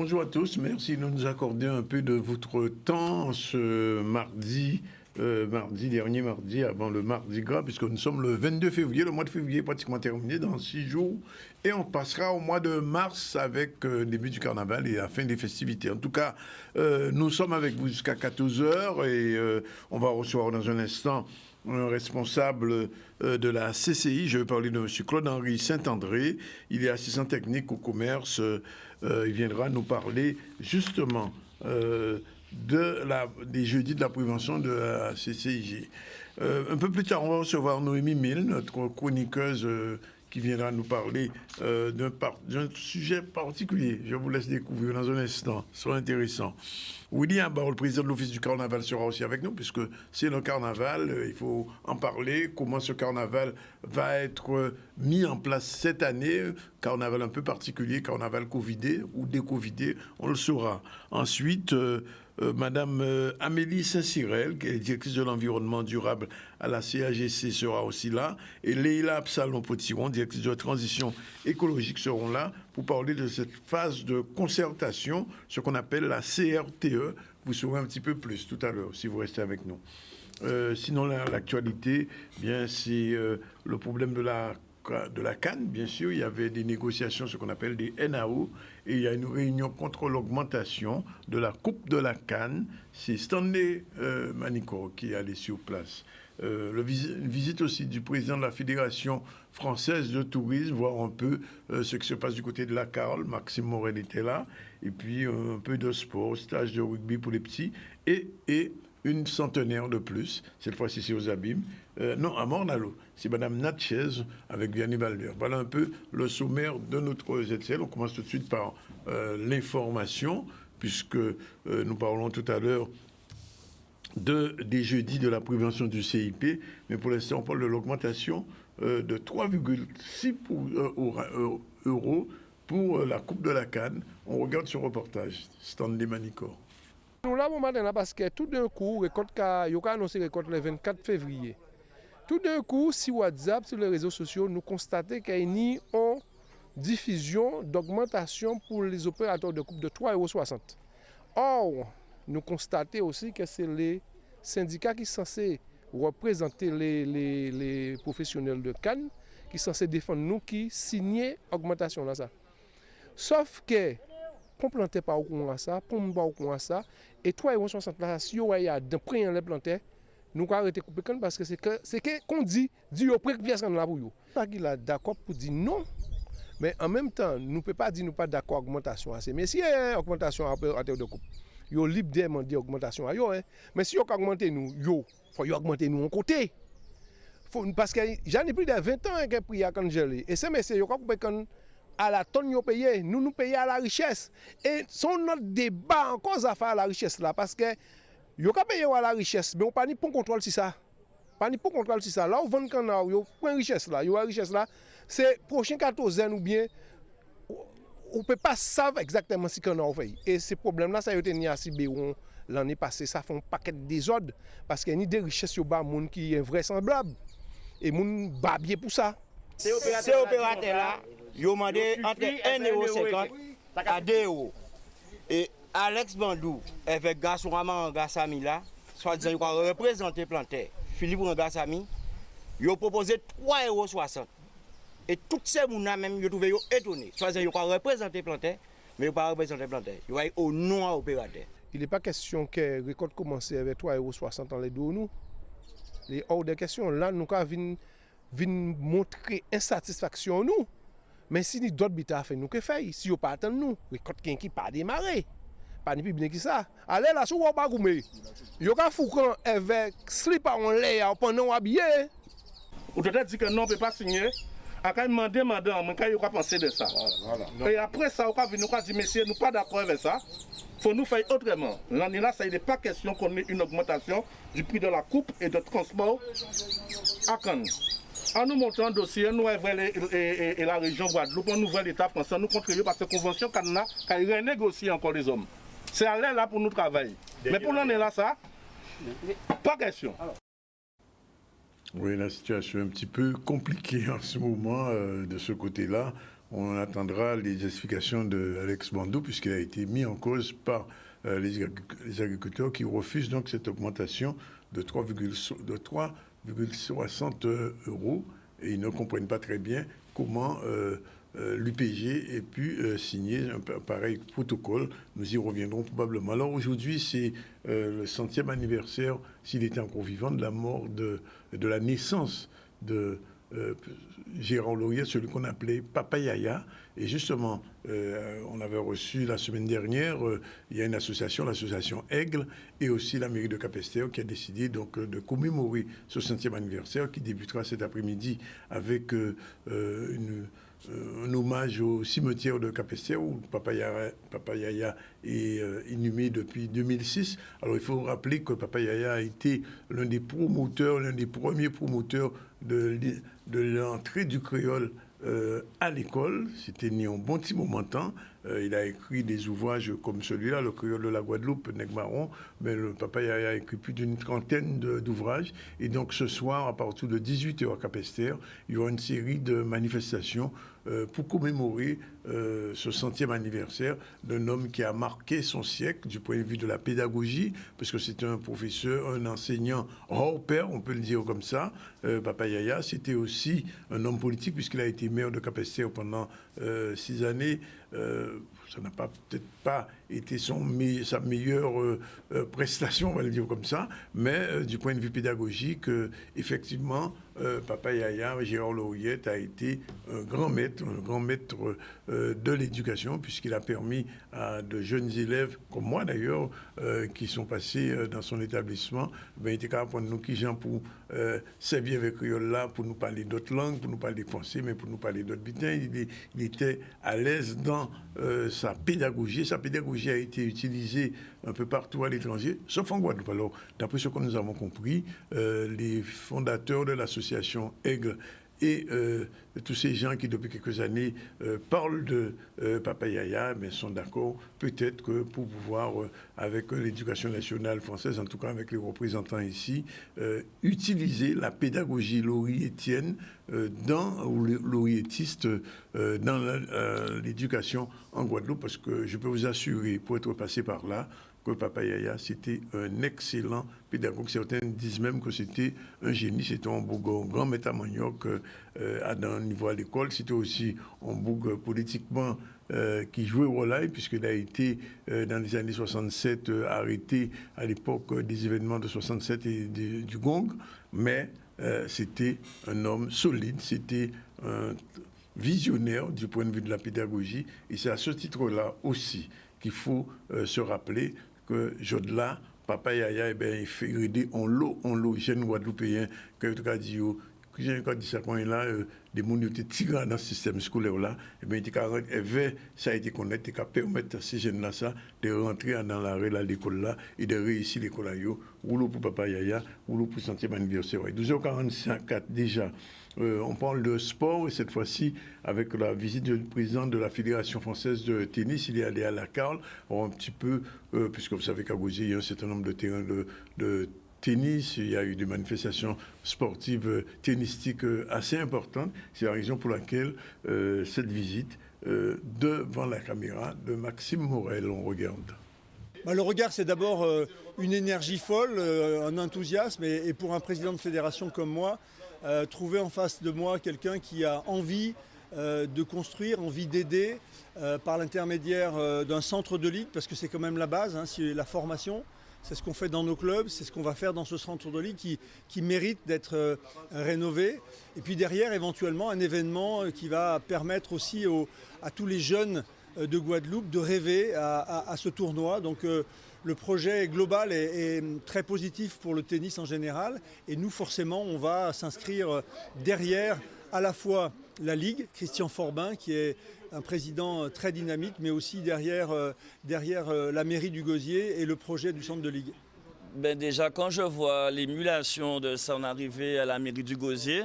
Bonjour à tous, merci de nous accorder un peu de votre temps ce mardi dernier, avant le mardi gras, puisque nous sommes le 22 février, le mois de février est pratiquement terminé dans 6 jours, et on passera au mois de mars avec le début du carnaval et la fin des festivités. En tout cas, nous sommes avec vous jusqu'à 14h et on va recevoir dans un instant un responsable de la CCI, je vais parler de M. Claude-Henri Saint-André, il est assistant technique au commerce, il viendra nous parler justement des jeudis de la prévention de la CCIG. Un peu plus tard, on va recevoir Noémie Mille, notre chroniqueuse qui viendra nous parler d'un sujet particulier. Je vous laisse découvrir dans un instant, ce sera intéressant. William Barre, le président de l'Office du Carnaval, sera aussi avec nous, puisque c'est le carnaval, il faut en parler, comment ce carnaval va être mis en place cette année, carnaval un peu particulier, carnaval covidé ou décovidé, on le saura. Ensuite, Madame Amélie Saint-Cyrel, qui est directrice de l'environnement durable à la CAGC, sera aussi là, et Leïla Absalon-Potiron, directrice de la transition écologique, seront là pour parler de cette phase de concertation, ce qu'on appelle la CRTE. Vous saurez un petit peu plus tout à l'heure, si vous restez avec nous. Sinon, l'actualité, bien, c'est le problème de la canne, bien sûr. Il y avait des négociations, ce qu'on appelle des NAO, et il y a une réunion contre l'augmentation de la coupe de la canne. C'est Stanley Manicourt qui est allé sur place. Une visite aussi du président de la Fédération française de tourisme, voir un peu ce qui se passe du côté de la Carole. Maxime Morel était là. Et puis un peu de sport, stage de rugby pour les petits. Et une centenaire de plus, cette fois-ci c'est aux Abîmes. Non, à Mornalo, c'est Madame Natchez avec Vianney Balder. Voilà un peu le sommaire de notre ZCL. On commence tout de suite par l'information, puisque nous parlons tout à l'heure des jeudis de la prévention du CIP, mais pour l'instant, on parle de l'augmentation de 3,6 euros pour la coupe de la canne. On regarde ce reportage, Stanley Manicourt. Nous l'avons maintenant parce que tout d'un coup, il a annoncé récolte le 24 février. Tout d'un coup, sur WhatsApp, sur les réseaux sociaux, nous constatons qu'il y a une diffusion d'augmentation pour les opérateurs de coupe de 3,60 €. Or, nous constatons aussi que c'est les syndicats qui sont censés représenter les professionnels de Cannes, qui sont censés défendre nous, qui signent l'augmentation là ça. Sauf que, pour ne planter pas au courant ça, pour ne pas au courant ça, et 3,60 € là, si vous avez d'un prix en les planter, nous allons arrêter de couper Cannes parce que c'est qu'on dit au prix que pièce là pour vous. Pas qu'il est d'accord pour dire non. Mais en même temps, nous ne pouvons pas dire nous pas d'accord avec l'augmentation. Mais si il y a une augmentation en termes de coupe, il y a libre de demander augmentation. Mais si vous augmentez nous, il faut augmenter nous en côté. Parce que j'en ai plus de 20 ans que le prix a gelé. Et c'est monsieur, vous coupez à la tonne vous payez, nous payons à la richesse. Et son notre débat encore à faire à la richesse là. Parce que vous payez à la richesse, mais on n'a pas ni pour contrôle sur ça. Pas ni pour contrôle sur ça. Là, vous vendez quand vous prenez richesse là, vous avez richesse là. C'est prochain 14 ans ou bien on ne peut pas savoir exactement ce qu'on a fait. Et ce problème-là, ça a été mis à Sibéron l'année passée. Ça fait un paquet de désordre parce qu'il y a des richesses qui est invraisemblable. Et les gens babient pour ça. Ces opérateurs-là, ils ont demandé entre 1,50 € à 2 €. Et Alex Bandou, avec Gassourama Gassami là, soit-disant qu'il va représenter Planter, Philippe Gassami, ils ont proposé 3,60 €. Et tous ces gens-là même, ils ont trouvé étonnés. Soit-disant qu'ils vont représenter Planter, mais ils ne vont pas représenter Planter. Ils vont au nom à opérateur. Il n'est pas question que la récolte commence avec 3,60 € dans les deux nous. Il est hors de question. Là, nous avons montrer insatisfaction nous. Mais si nous d'autres bêtes à faire, nous que fait. Si vous pas attendre nous, récolte qui pas démarrer. Pas ni plus bien que ça. Allez là, si vous pas goumé. Yo ka foukan avec slip en lait pendant habillé. Ou peut-être dit que non, on ne peut pas signer. À quand demander, madame, quand il va penser de ça. Voilà. Et après ça, on va venir nous dire, messieurs, nous ne sommes pas d'accord avec ça. Il faut nous faire autrement. L'année là, il n'est pas question qu'on ait une augmentation du prix de la coupe et de transport à Cannes. En nous montrant un dossier, nous et la région Guadeloupe, on ouvre l'État français, nous contribuons parce que la convention Cannes a renégocié encore les hommes. C'est aller là pour nous travailler. Mais pour l'année là, ça, pas question. Oui, la situation est un petit peu compliquée en ce moment de ce côté-là. on attendra les explications d'Alex Bandou, puisqu'il a été mis en cause par les agriculteurs qui refusent donc cette augmentation de 3,60 euros. Et ils ne comprennent pas très bien comment l'UPG ait pu signer un pareil protocole. Nous y reviendrons probablement. Alors aujourd'hui, c'est le 100e anniversaire, s'il était encore vivant, de la mort, de la naissance de Gérard Lauriette, celui qu'on appelait Papa Yaya. Et justement, on avait reçu la semaine dernière, il y a une association, l'association Aigle, et aussi la mairie de Capesterre qui a décidé donc de commémorer ce 100e anniversaire qui débutera cet après-midi avec un hommage au cimetière de Capesterre où Papa Yaya est inhumé depuis 2006. Alors il faut rappeler que Papa Yaya a été l'un des promoteurs, l'un des premiers promoteurs de l'entrée du créole à l'école. C'était né en bon petit moment de temps. Il a écrit des ouvrages comme celui-là, Le créole de la Guadeloupe, Nègre Marron. Mais le Papa Yaya a écrit plus d'une trentaine d'ouvrages. Et donc ce soir, à partir de 18h à Capesterre, il y aura une série de manifestations pour commémorer ce 100e anniversaire d'un homme qui a marqué son siècle du point de vue de la pédagogie, parce que c'est un professeur, un enseignant hors pair, on peut le dire comme ça. Papa Yaya, c'était aussi un homme politique, puisqu'il a été maire de Capesterre pendant 6 années. Ça n'a peut-être pas été sa meilleure prestation, on va le dire comme ça, mais du point de vue pédagogique, effectivement, Papa Yaya, Gérard Lauriette, a été un grand maître de l'éducation, puisqu'il a permis à de jeunes élèves, comme moi d'ailleurs, qui sont passés dans son établissement, il était capable de prendre nous qui gens pour servir avec créole là, pour nous parler d'autres langues, pour nous parler français, mais pour nous parler d'autres butins. Il était à l'aise dans sa pédagogie. Sa pédagogie a été utilisée un peu partout à l'étranger, sauf en Guadeloupe. Alors, d'après ce que nous avons compris, les fondateurs de l'association Aigle et tous ces gens qui, depuis quelques années, parlent de Papa Yaya, mais sont d'accord peut-être que pour pouvoir, avec l'éducation nationale française, en tout cas avec les représentants ici, utiliser la pédagogie lauriétienne ou lauriétiste dans l'éducation en Guadeloupe, parce que je peux vous assurer, pour être passé par là, que Papa Yaya, c'était un excellent pédagogue. Certains disent même que c'était un génie, c'était un grand maître à manioc au niveau à l'école. C'était aussi un boug politiquement qui jouait au rôle, puisqu'il a été, dans les années 67, arrêté à l'époque des événements de 67 et du Gong. Mais c'était un homme solide, c'était un visionnaire du point de vue de la pédagogie. Et c'est à ce titre-là aussi qu'il faut se rappeler que Jodla, Papa Yaya, il fait aider en l'eau, jeune Guadeloupéen, que tu as dit, quand dit ça, quand il a des gens qui étaient tirés dans ce système scolaire-là, ça a été connecté, qui permettre à ces jeunes-là de rentrer dans l'arrêt de l'école-là et de réussir l'école-là. Rouleau pour Papa Yaya, rouleau pour 100e anniversaire. 12h45 déjà. On parle de sport et cette fois-ci avec la visite du président de la Fédération française de tennis. Il est allé à la Carle, un petit peu, puisque vous savez qu'à Gauzier, il y a un certain nombre de terrains de tennis. Il y a eu des manifestations sportives tennistiques assez importantes. C'est la raison pour laquelle cette visite devant la caméra de Maxime Morel, on regarde. Le regard, c'est d'abord une énergie folle, un enthousiasme. Et pour un président de fédération comme moi, trouver en face de moi quelqu'un qui a envie de construire, envie d'aider par l'intermédiaire d'un centre de ligue, parce que c'est quand même la base, c'est la formation. C'est ce qu'on fait dans nos clubs, c'est ce qu'on va faire dans ce centre de ligue qui mérite d'être rénové. Et puis derrière, éventuellement, un événement qui va permettre aussi à tous les jeunes de Guadeloupe de rêver à ce tournoi. Donc le projet global est très positif pour le tennis en général. Et nous, forcément, on va s'inscrire derrière à la fois la Ligue, Christian Forbin, qui est un président très dynamique, mais aussi derrière la mairie du Gosier et le projet du centre de ligue. Déjà, quand je vois l'émulation de son arrivée à la mairie du Gosier,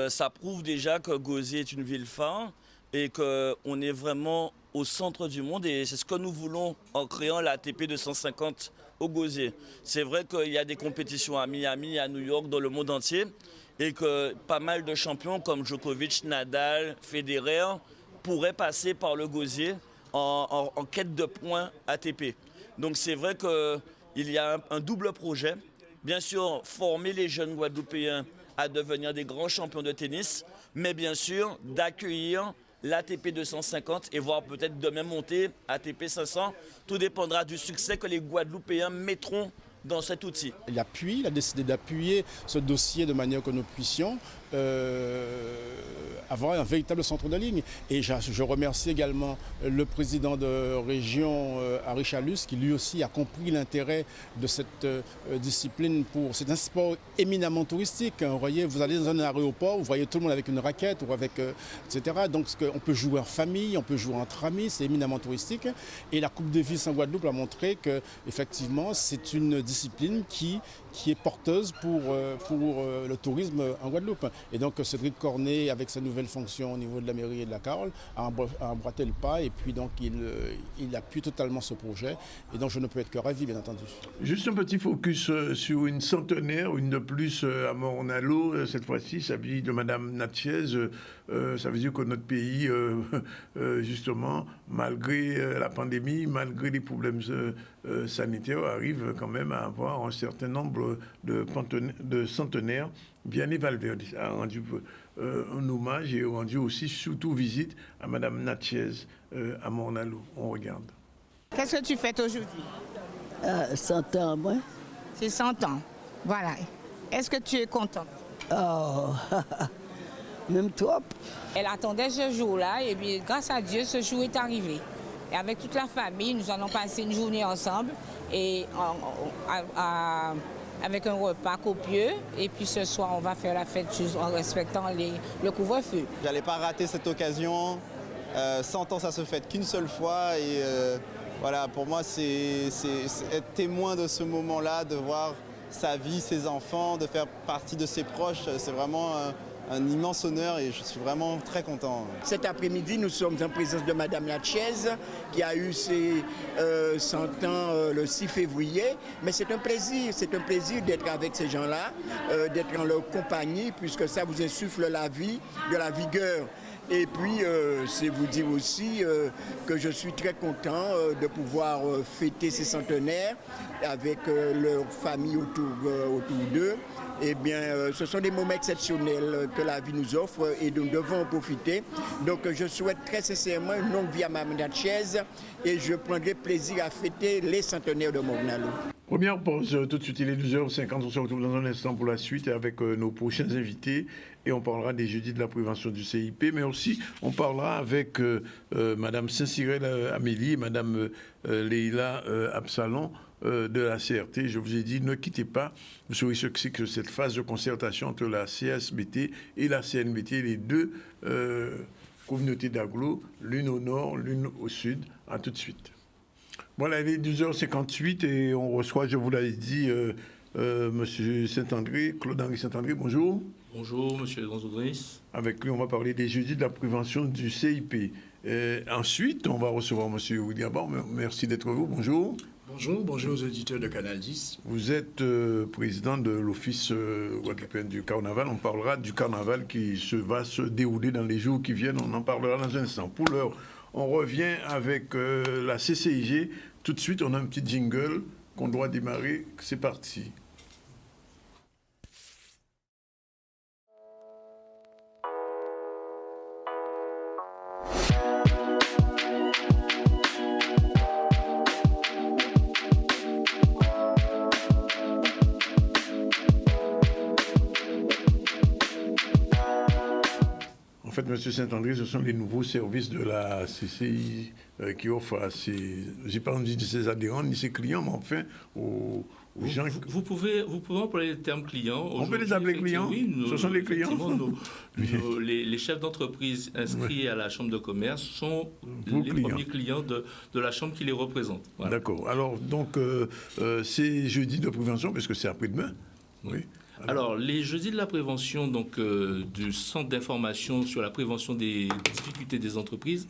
ça prouve déjà que Gosier est une ville phare et qu'on est vraiment au centre du monde. Et c'est ce que nous voulons en créant l'ATP 250 au Gosier. C'est vrai qu'il y a des compétitions à Miami, à New York, dans le monde entier, et que pas mal de champions comme Djokovic, Nadal, Federer pourraient passer par le gosier en quête de points ATP. Donc c'est vrai qu'il y a un double projet. Bien sûr, former les jeunes Guadeloupéens à devenir des grands champions de tennis, mais bien sûr d'accueillir l'ATP 250 et voire peut-être demain monter ATP 500. Tout dépendra du succès que les Guadeloupéens mettront dans cet outil. Il a décidé d'appuyer ce dossier de manière que nous puissions avoir un véritable centre de ligne. Et je remercie également le président de région, Harry Chalus, qui lui aussi a compris l'intérêt de cette discipline. C'est un sport éminemment touristique. Vous voyez, vous allez dans un aéroport, vous voyez tout le monde avec une raquette, ou avec, etc. Donc on peut jouer en famille, on peut jouer entre amis, c'est éminemment touristique. Et la Coupe Davis en Guadeloupe a montré qu'effectivement, c'est une discipline qui est porteuse pour le tourisme en Guadeloupe. Et donc Cédric Cornet, avec sa nouvelle fonction au niveau de la mairie et de la Carole, a emboîté le pas et puis donc il appuie totalement ce projet. Et donc je ne peux être que ravi, bien entendu. Juste un petit focus sur une centenaire, une de plus à Morne-à-l'Eau, cette fois-ci, ça veut dire de Madame Natchez. Ça veut dire que notre pays, justement, malgré la pandémie, malgré les problèmes sanitaires, arrive quand même à avoir un certain nombre de centenaires bien évalués. A rendu un hommage et rendu aussi surtout visite à Madame Natchez à Morne-à-l'Eau. On regarde. Qu'est-ce que tu fêtes aujourd'hui? 100 ans, moi. C'est 100 ans. Voilà. Est-ce que tu es contente? Oh, même toi. Elle attendait ce jour-là et puis grâce à Dieu, ce jour est arrivé. Et avec toute la famille, nous allons passer une journée ensemble et avec un repas copieux. Et puis ce soir, on va faire la fête juste en respectant le couvre-feu. J'allais pas rater cette occasion. 100 ans, ça se fête qu'une seule fois. Et voilà, pour moi, c'est être témoin de ce moment-là, de voir sa vie, ses enfants, de faire partie de ses proches. C'est vraiment un immense honneur et je suis vraiment très content. Cet après-midi, nous sommes en présence de Madame Natchez qui a eu ses 100 ans le 6 février. Mais c'est un plaisir d'être avec ces gens-là, d'être en leur compagnie puisque ça vous insuffle la vie, de la vigueur. Et puis, c'est vous dire aussi que je suis très content de pouvoir fêter ces centenaires avec leur famille autour d'eux. Eh bien, ce sont des moments exceptionnels que la vie nous offre et nous devons en profiter. Donc, je souhaite très sincèrement une longue vie à Mme Natchez et je prendrai plaisir à fêter les centenaires de Morne-à-l'Eau. Première pause, tout de suite, il est 12h50. On se retrouve dans un instant pour la suite avec nos prochains invités. Et on parlera des jeudis de la prévention du CIP, mais aussi on parlera avec Mme Saint-Cyril Amélie et Mme Leïla Absalon de la CRT. Je vous ai dit, ne quittez pas. Vous saurez ce que c'est que cette phase de concertation entre la CSBT et la CNBT, les deux communautés d'agglo, l'une au nord, l'une au sud. À tout de suite. Voilà, il est 12h58 et on reçoit, je vous l'avais dit, M. Saint-André, Claude-Henri Saint-André, bonjour. Bonjour, monsieur Gonzodris. Avec lui, on va parler des jeudis de la prévention du CIP. Ensuite, on va recevoir M. William Bar. Merci d'être vous. Bonjour. Bonjour aux auditeurs de Canal 10. Vous êtes président de l'Office guadeloupéen du Carnaval. On parlera du Carnaval qui va se dérouler dans les jours qui viennent. On en parlera dans un instant. Pour l'heure, on revient avec la CCIG. Tout de suite, on a un petit jingle qu'on doit démarrer. C'est parti. En fait, M. Saint-André, ce sont les nouveaux services de la CCI qui offrent à ses, j'ai pas envie de ses adhérents ni ses clients, mais enfin aux gens. Vous pouvez employer le terme client. On peut les appeler clients. Oui, ce sont les clients. Les chefs d'entreprise inscrits à la Chambre de commerce sont les premiers clients de la Chambre qui les représente. Voilà. D'accord. Alors, donc, c'est jeudi de prévention, parce que c'est après-demain. Oui. Alors, les jeudis de la prévention du Centre d'information sur la prévention des difficultés des entreprises,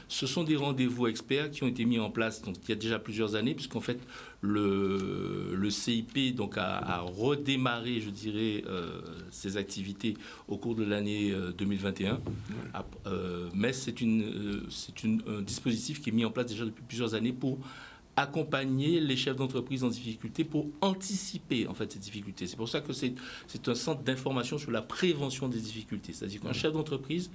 ce sont des rendez-vous experts qui ont été mis en place il y a déjà plusieurs années, puisqu'en fait, le le CIP donc, a redémarré, je dirais, ses activités au cours de l'année 2021. Mais c'est un dispositif qui est mis en place déjà depuis plusieurs années pour accompagner les chefs d'entreprise en difficulté, pour anticiper en fait ces difficultés. C'est pour ça que c'est un centre d'information sur la prévention des difficultés. C'est-à-dire qu'un chef d'entreprise,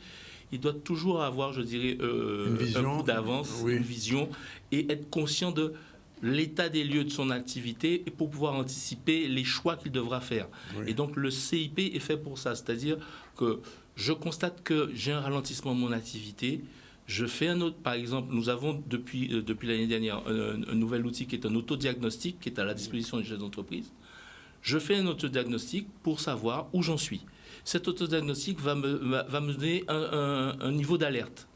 il doit toujours avoir, je dirais, un coup d'avance, une vision, et être conscient de l'état des lieux de son activité et pour pouvoir anticiper les choix qu'il devra faire. Et donc le CIP est fait pour ça, c'est-à-dire que je constate que j'ai un ralentissement de mon activité. Je fais un autre, par exemple, nous avons depuis l'année dernière un nouvel outil qui est un autodiagnostic qui est à la disposition des chefs d'entreprise. Je fais un autodiagnostic pour savoir où j'en suis. Cet autodiagnostic va me donner un niveau d'alerte.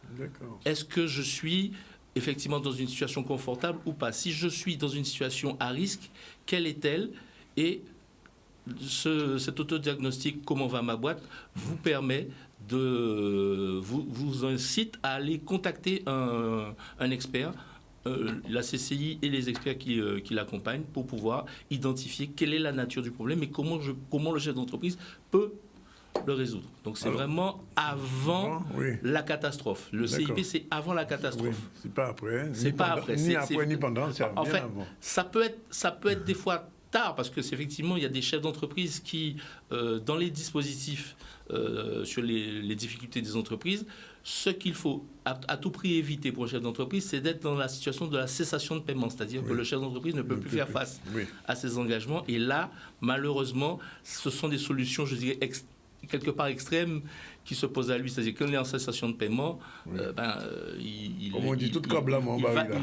Est-ce que je suis effectivement dans une situation confortable ou pas? Si je suis dans une situation à risque, quelle est-elle? Et cet autodiagnostic, comment va ma boîte, vous permet vous incite à aller contacter un expert, la CCI et les experts qui l'accompagnent pour pouvoir identifier quelle est la nature du problème et comment le chef d'entreprise peut le résoudre. Donc c'est vraiment avant la catastrophe. Le CIP, c'est avant la catastrophe. C'est pas après. C'est pas après. Ni après, ni pendant. En fait, ça peut être des fois tard, parce que effectivement, il y a des chefs d'entreprise qui, dans les dispositifs sur les difficultés des entreprises, ce qu'il faut à tout prix éviter pour un chef d'entreprise, c'est d'être dans la situation de la cessation de paiement, c'est-à-dire que le chef d'entreprise ne peut plus faire face à ses engagements. Et là, malheureusement, ce sont des solutions, je dirais, quelque part extrêmes qui se posent à lui. C'est-à-dire qu'on est en cessation de paiement, il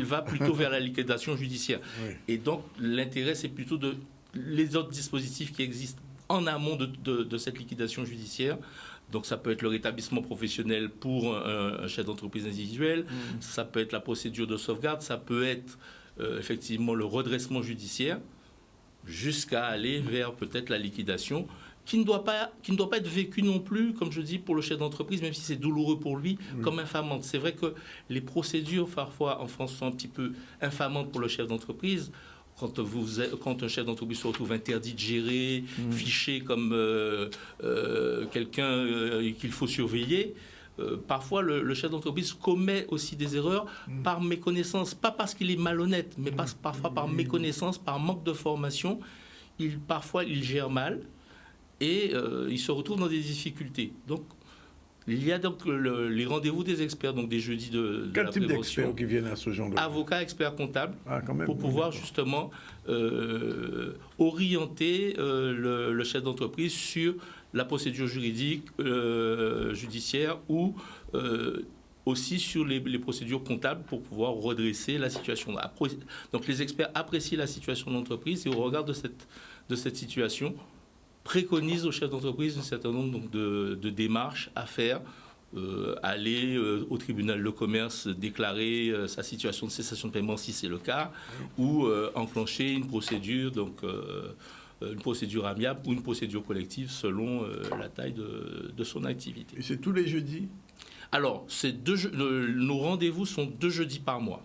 va plutôt vers la liquidation judiciaire. Et donc, l'intérêt, c'est plutôt les autres dispositifs qui existent en amont de cette liquidation judiciaire. Donc ça peut être le rétablissement professionnel pour un chef d'entreprise individuel, ça peut être la procédure de sauvegarde, ça peut être effectivement le redressement judiciaire, jusqu'à aller vers peut-être la liquidation, qui ne doit pas être vécu non plus, comme je dis, pour le chef d'entreprise, même si c'est douloureux pour lui, comme infamante. C'est vrai que les procédures, parfois, en France, sont un petit peu infamantes pour le chef d'entreprise. Quand un chef d'entreprise se retrouve interdit de gérer, fiché comme quelqu'un qu'il faut surveiller, parfois le chef d'entreprise commet aussi des erreurs par méconnaissance, pas parce qu'il est malhonnête, mais parfois par méconnaissance, par manque de formation. Parfois, il gère mal et il se retrouve dans des difficultés. Donc, il y a donc les rendez-vous des experts, donc des jeudis de la prévention. Quel type d'experts qui viennent à ce genre de... Avocats, experts comptables, pour pouvoir justement orienter le chef d'entreprise sur la procédure juridique, judiciaire ou aussi sur les procédures comptables pour pouvoir redresser la situation. Donc les experts apprécient la situation de l'entreprise et au regard de cette situation, préconise au chef d'entreprise un certain nombre donc, de démarches à faire, aller au tribunal de commerce, déclarer sa situation de cessation de paiement si c'est le cas, ou enclencher une procédure, donc une procédure amiable ou une procédure collective selon la taille de son activité. Et c'est tous les jeudis? Alors, nos rendez-vous sont 2 jeudis par mois.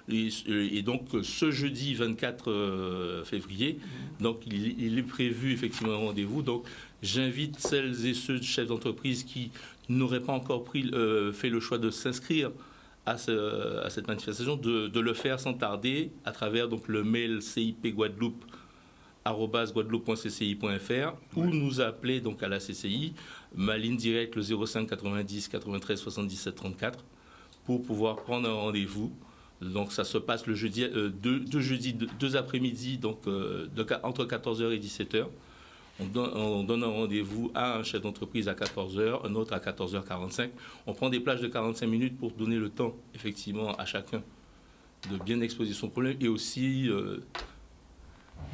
Et donc ce jeudi 24 février, donc il est prévu effectivement un rendez-vous. Donc j'invite celles et ceux chefs d'entreprise qui n'auraient pas encore fait le choix de s'inscrire à cette manifestation, de le faire sans tarder à travers donc le mail cipguadeloupe@guadeloupe.cci.fr ou nous appeler donc à la CCI, ma ligne directe le 05 90 93 77 34 pour pouvoir prendre un rendez-vous. Donc ça se passe le jeudi, deux après-midi, donc entre 14h et 17h. On donne un rendez-vous à un chef d'entreprise à 14h, un autre à 14h45. On prend des plages de 45 minutes pour donner le temps, effectivement, à chacun de bien exposer son problème et aussi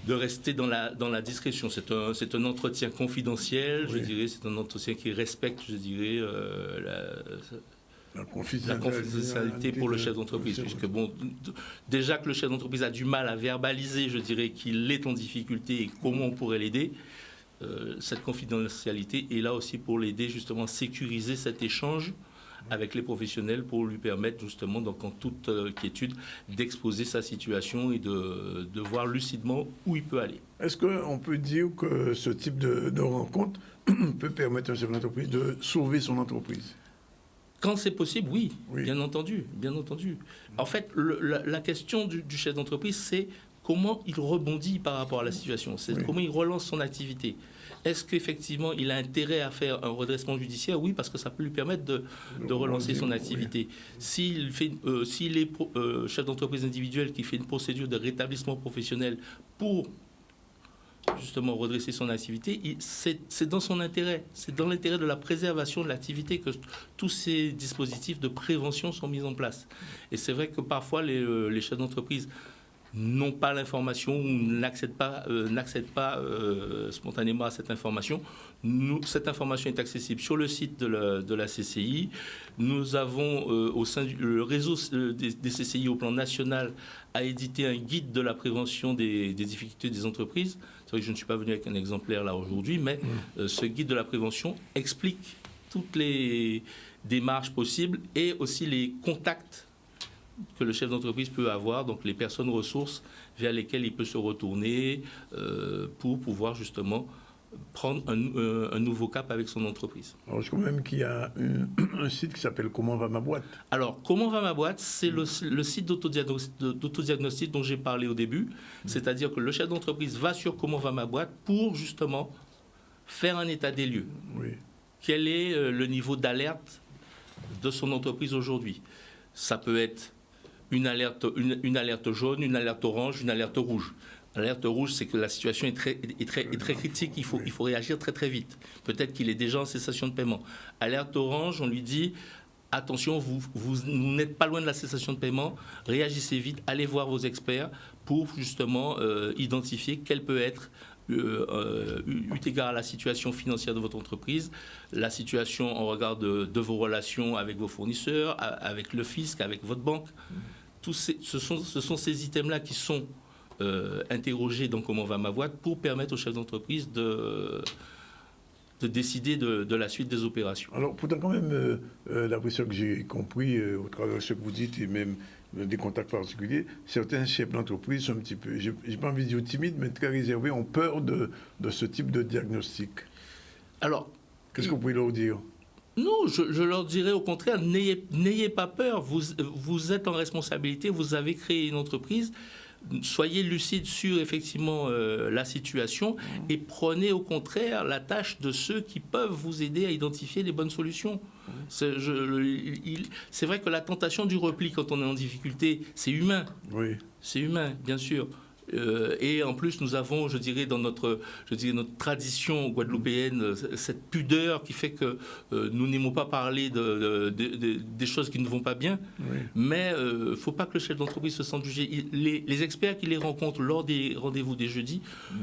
de rester dans la discrétion. C'est un entretien confidentiel, je dirais. C'est un entretien qui respecte, je dirais, la confidentialité pour le chef d'entreprise, puisque déjà que le chef d'entreprise a du mal à verbaliser, je dirais, qu'il est en difficulté et comment on pourrait l'aider, cette confidentialité est là aussi pour l'aider justement à sécuriser cet échange avec les professionnels pour lui permettre justement, donc en toute quiétude, d'exposer sa situation et de voir lucidement où il peut aller. Est-ce qu'on peut dire que ce type de rencontre peut permettre à un chef d'entreprise de sauver son entreprise? Quand c'est possible, oui, bien entendu. En fait, la question du chef d'entreprise, c'est comment il rebondit par rapport à la situation, c'est comment il relance son activité. Est-ce qu'effectivement, il a intérêt à faire un redressement judiciaire? Oui, parce que ça peut lui permettre de relancer son activité. S'il est chef d'entreprise individuel qui fait une procédure de rétablissement professionnel pour justement redresser son activité, c'est dans son intérêt, c'est dans l'intérêt de la préservation de l'activité que tous ces dispositifs de prévention sont mis en place. Et c'est vrai que parfois les chefs d'entreprise n'ont pas l'information ou n'accèdent pas spontanément à cette information. Cette information est accessible sur le site de la CCI. Nous avons, au sein le réseau des CCI au plan national, a édité un guide de la prévention des difficultés des entreprises. C'est vrai que je ne suis pas venu avec un exemplaire là aujourd'hui, mais ce guide de la prévention explique toutes les démarches possibles et aussi les contacts que le chef d'entreprise peut avoir, donc les personnes ressources vers lesquelles il peut se retourner pour pouvoir justement prendre un nouveau cap avec son entreprise. Alors, je crois même qu'il y a un site qui s'appelle Comment va ma boîte? Alors, Comment va ma boîte, c'est le site d'autodiagnostic dont j'ai parlé au début. C'est-à-dire que le chef d'entreprise va sur Comment va ma boîte pour justement faire un état des lieux. Quel est le niveau d'alerte de son entreprise aujourd'hui? Ça peut être une alerte jaune, une alerte orange, une alerte rouge. L'alerte rouge, c'est que la situation est très critique, il faut réagir très très vite. Peut-être qu'il est déjà en cessation de paiement. Alerte orange, on lui dit attention, vous n'êtes pas loin de la cessation de paiement, réagissez vite, allez voir vos experts pour justement identifier quelle peut être, eu égard à la situation financière de votre entreprise, la situation en regard de vos relations avec vos fournisseurs, avec le fisc, avec votre banque. Ce sont ces items-là qui sont interrogés dans Comment va ma boîte pour permettre aux chefs d'entreprise de décider de la suite des opérations. Alors, pourtant, quand même, d'après ce que j'ai compris, au travers de ce que vous dites, et même des contacts particuliers, certains chefs d'entreprise sont un petit peu, je n'ai pas envie de dire timides, mais très réservés, ont peur de ce type de diagnostic. Alors, qu'est-ce que vous pouvez leur dire? Non, je leur dirais au contraire, n'ayez pas peur, vous êtes en responsabilité, vous avez créé une entreprise, soyez lucide sur effectivement la situation et prenez au contraire la tâche de ceux qui peuvent vous aider à identifier les bonnes solutions. C'est vrai que la tentation du repli quand on est en difficulté, c'est humain. Oui. C'est humain, bien sûr. Et en plus, nous avons, je dirais, dans notre tradition guadeloupéenne, cette pudeur qui fait que nous n'aimons pas parler des choses qui ne vont pas bien. Oui. Mais il ne faut pas que le chef d'entreprise se sente jugé. Les experts qui les rencontrent lors des rendez-vous des jeudis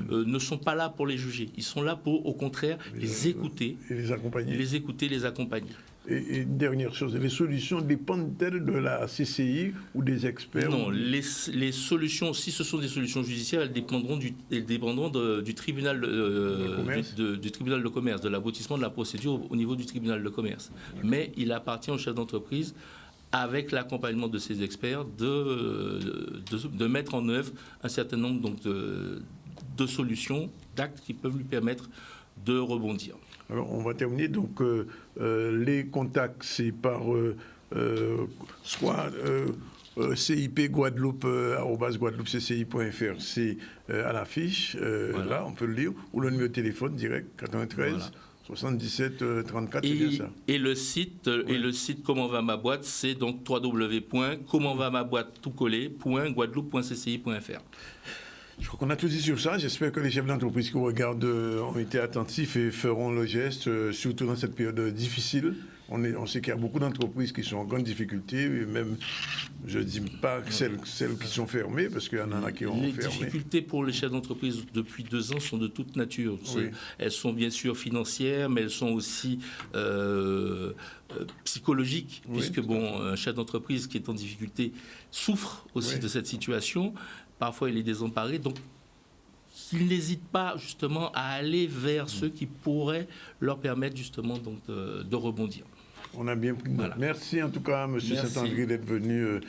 ne sont pas là pour les juger. Ils sont là pour, au contraire, les écouter. Et les accompagner. Les écouter, les accompagner. Et une dernière chose, les solutions dépendent-elles de la CCI ou des experts? Non, les solutions, si ce sont des solutions judiciaires, elles dépendront du tribunal du tribunal de commerce, de l'aboutissement de la procédure au niveau du tribunal de commerce. Mais il appartient au chef d'entreprise, avec l'accompagnement de ses experts, de mettre en œuvre un certain nombre donc, de solutions, d'actes qui peuvent lui permettre de rebondir. Alors, on va terminer. Donc, les contacts, c'est par soit CIP Guadeloupe, @guadeloupecci.fr, c'est à l'affiche, voilà. Là, on peut le lire, ou le numéro de téléphone direct, 93 voilà. 77 34, c'est bien ça. Et le site, Comment va ma boîte, c'est donc www.commentva-ma-boîte-tout-collé.guadeloupe.cci.fr. Je crois qu'on a tout dit sur ça. J'espère que les chefs d'entreprise qui regardent ont été attentifs et feront le geste, surtout dans cette période difficile. On sait qu'il y a beaucoup d'entreprises qui sont en grande difficulté, et même, je ne dis pas celles qui sont fermées, parce qu'il y en a qui ont fermé. Les difficultés pour les chefs d'entreprise depuis 2 ans sont de toute nature. Oui. Elles sont bien sûr financières, mais elles sont aussi psychologiques, oui, puisque un chef d'entreprise qui est en difficulté souffre aussi de cette situation. Parfois, il est désemparé, donc il n'hésite pas justement à aller vers ceux qui pourraient leur permettre justement donc, de rebondir. On a bien pris note. Voilà. Merci en tout cas, M. Saint-André, d'être venu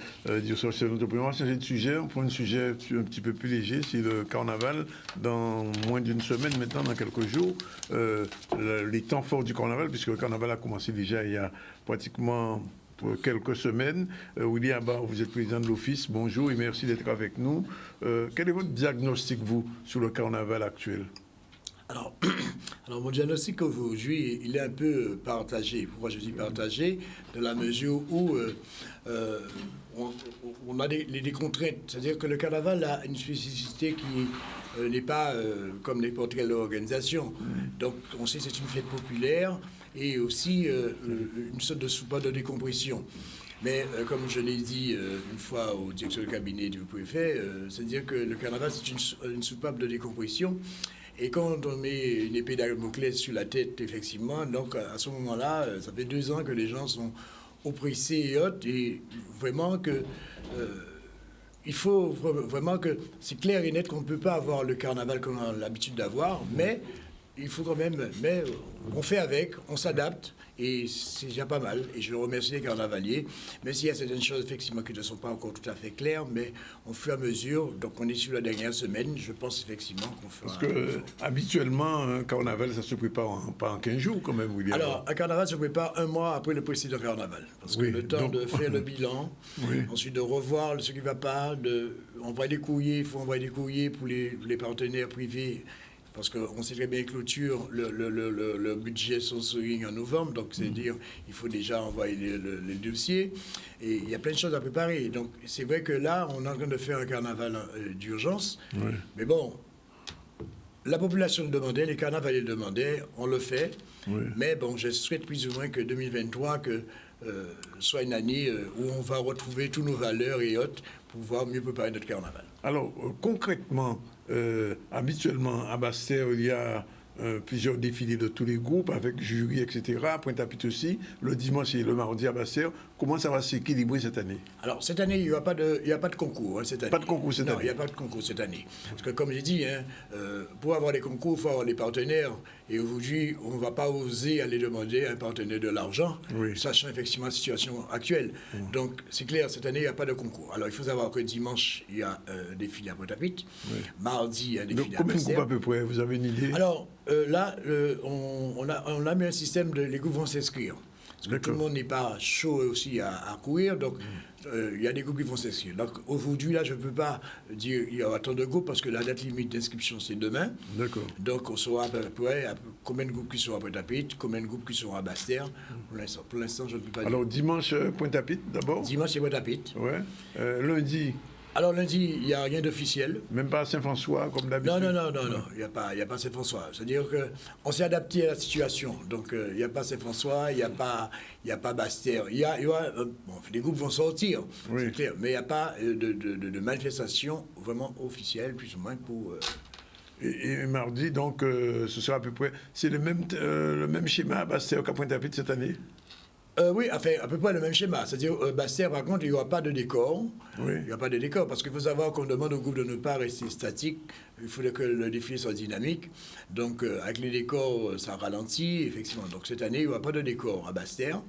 dire ça sur notre premier. On va changer de sujet. On prend un sujet un petit peu plus léger. C'est le carnaval. Dans moins d'une semaine maintenant, dans quelques jours, les temps forts du carnaval, puisque le carnaval a commencé déjà il y a pratiquement quelques semaines. William Abba, vous êtes président de l'Office. Bonjour et merci d'être avec nous. Quel est votre diagnostic, vous, sur le carnaval actuel? Alors, mon diagnostic aujourd'hui, il est un peu partagé. Pourquoi je dis partagé? Dans la mesure où on a des contraintes. C'est-à-dire que le carnaval a une spécificité qui n'est pas comme n'importe quelle organisation. Donc, on sait que c'est une fête populaire et aussi une sorte de soupape de décompression. Mais comme je l'ai dit une fois au directeur de cabinet du préfet, c'est-à-dire que le carnaval, c'est une soupape de décompression. Et quand on met une épée Damoclès sur la tête, effectivement, donc à ce moment-là, ça fait 2 ans que les gens sont oppressés et autres, et vraiment que il faut vraiment que c'est clair et net qu'on ne peut pas avoir le carnaval qu'on a l'habitude d'avoir, mais il faut quand même, mais on fait avec, on s'adapte. Et c'est déjà pas mal. Et je remercie les carnavaliers. Même s'il y a certaines choses, effectivement, qui ne sont pas encore tout à fait claires, mais au fur et à mesure, donc on est sur la dernière semaine, je pense effectivement qu'on fera... Parce que habituellement, un carnaval, ça se prépare pas en 15 jours, quand même, William. Alors, un carnaval se prépare 1 mois après le précédent carnaval. Parce que le temps de faire le bilan, ensuite de revoir ce qui ne va pas, envoyer des courriers, il faut envoyer des courriers pour les partenaires privés. Parce qu'on sait très bien que clôture, le budget sponsoring en novembre, donc c'est-à-dire il faut déjà envoyer les dossiers, et il y a plein de choses à préparer. Donc c'est vrai que là, on est en train de faire un carnaval d'urgence, mais bon, la population le demandait, les carnavaliers le demandaient, on le fait, mais bon, je souhaite plus ou moins que 2023 soit une année où on va retrouver toutes nos valeurs et autres pour pouvoir mieux préparer notre carnaval. Alors, concrètement, habituellement, à Basse-Terre, il y a plusieurs défilés de tous les groupes, avec jury, etc. À Pointe-à-Pitre aussi, le dimanche et le mardi à Basse-Terre. Comment ça va s'équilibrer cette année? Alors, cette année, il n'y a pas de concours. Cette année. Pas de concours cette année? Non, il n'y a pas de concours cette année. Parce que, comme j'ai dit, pour avoir des concours, il faut avoir des partenaires. Et aujourd'hui, on ne va pas oser aller demander à un partenaire de l'argent, sachant effectivement la situation actuelle. Donc, c'est clair, cette année, il n'y a pas de concours. Alors, il faut savoir que dimanche, il y a un défilé à Pointe-à-Pitre. Mardi, il y a un défilé à Basse-Terre. Combien de groupes à peu près? Vous avez une idée? Alors, là, on a mis un système de... Les groupes vont s'inscrire. Parce que tout le monde n'est pas chaud aussi à courir, donc il y a des groupes qui vont s'inscrire. Donc aujourd'hui, là, je ne peux pas dire il y aura tant de groupes parce que la date limite d'inscription, c'est demain. D'accord. Donc on saura à peu près combien de groupes qui seront à Pointe-à-Pitre, combien de groupes qui seront à Basse-Terre. Pour l'instant, je ne peux pas dire. Alors dimanche, Pointe-à-Pitre d'abord? Dimanche, c'est Pointe-à-Pitre. Ouais. Lundi? Alors lundi, il n'y a rien d'officiel. Même pas à Saint-François, comme d'habitude? Non. Il n'y a pas Saint-François. C'est-à-dire qu'on s'est adapté à la situation. Donc, il n'y a pas Saint-François, il n'y a pas Basse-Terre. Les groupes vont sortir, c'est clair. Mais il n'y a pas de manifestation vraiment officielle, plus ou moins, pour... Et mardi, donc, ce sera à peu près... C'est le même schéma à Basse-Terre qu'à Pointe-à-Pitre cette année? Oui, enfin, à peu près le même schéma. C'est-à-dire, Basse-Terre, par contre, il n'y aura pas de décor. Il n'y a pas de décor, parce qu'il faut savoir qu'on demande au groupe de ne pas rester statique. Il faudrait que le défilé soit dynamique. Donc, avec les décors, ça ralentit, effectivement. Donc, cette année, il n'y aura pas de décor à Basse-Terre.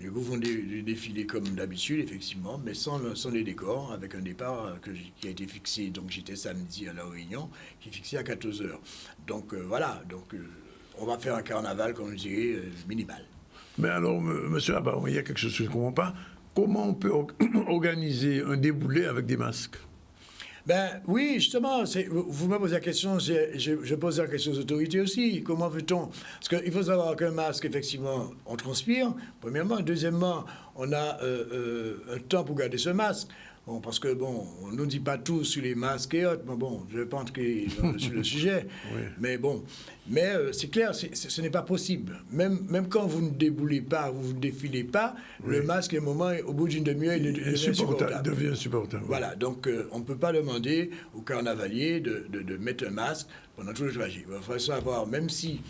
Les groupes vont défiler comme d'habitude, effectivement, mais sans les décors, avec un départ qui a été fixé. Donc, j'étais samedi à La Réunion, qui est fixé à 14h. Donc, voilà. Donc, on va faire un carnaval, comme je dirais, minimal. Mais alors, monsieur Abba, il y a quelque chose que je ne comprends pas. Comment on peut organiser un déboulé avec des masques? Ben oui, justement, vous me posez la question, je pose la question aux autorités aussi. Comment veut-on? Parce qu'il faut savoir qu'un masque, effectivement, on transpire, premièrement. Deuxièmement, on a un temps pour garder ce masque. Bon, parce que, bon, on ne nous dit pas tout sur les masques et autres, mais bon, je ne vais pas entrer sur le sujet. Mais bon, c'est clair, ce n'est pas possible. Même quand vous ne déboulez pas, vous ne défilez pas, le masque, au bout d'une demi-heure, il devient insupportable. Voilà, donc on ne peut pas demander aux carnavaliers de mettre un masque pendant tout le trajet. Il faut savoir, même si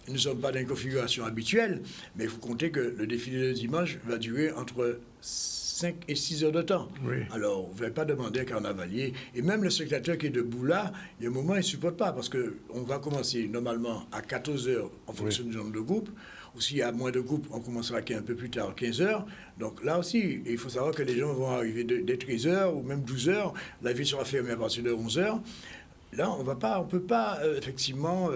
nous ne sommes pas dans une configuration habituelle, mais il faut compter que le défilé de dimanche va durer entre 7 5 et 6 heures de temps. Oui. Alors, vous n'allez pas demander à un carnavalier. Et même le spectateur qui est debout là, il y a un moment, il ne supporte pas parce qu'on va commencer normalement à 14 heures en fonction du nombre de groupes. Ou s'il y a moins de groupes, on commencera un peu plus tard, 15 heures. Donc là aussi, il faut savoir que les gens vont arriver dès 13 heures ou même 12 heures. La ville sera fermée à partir de 11 heures. Là, on ne peut pas effectivement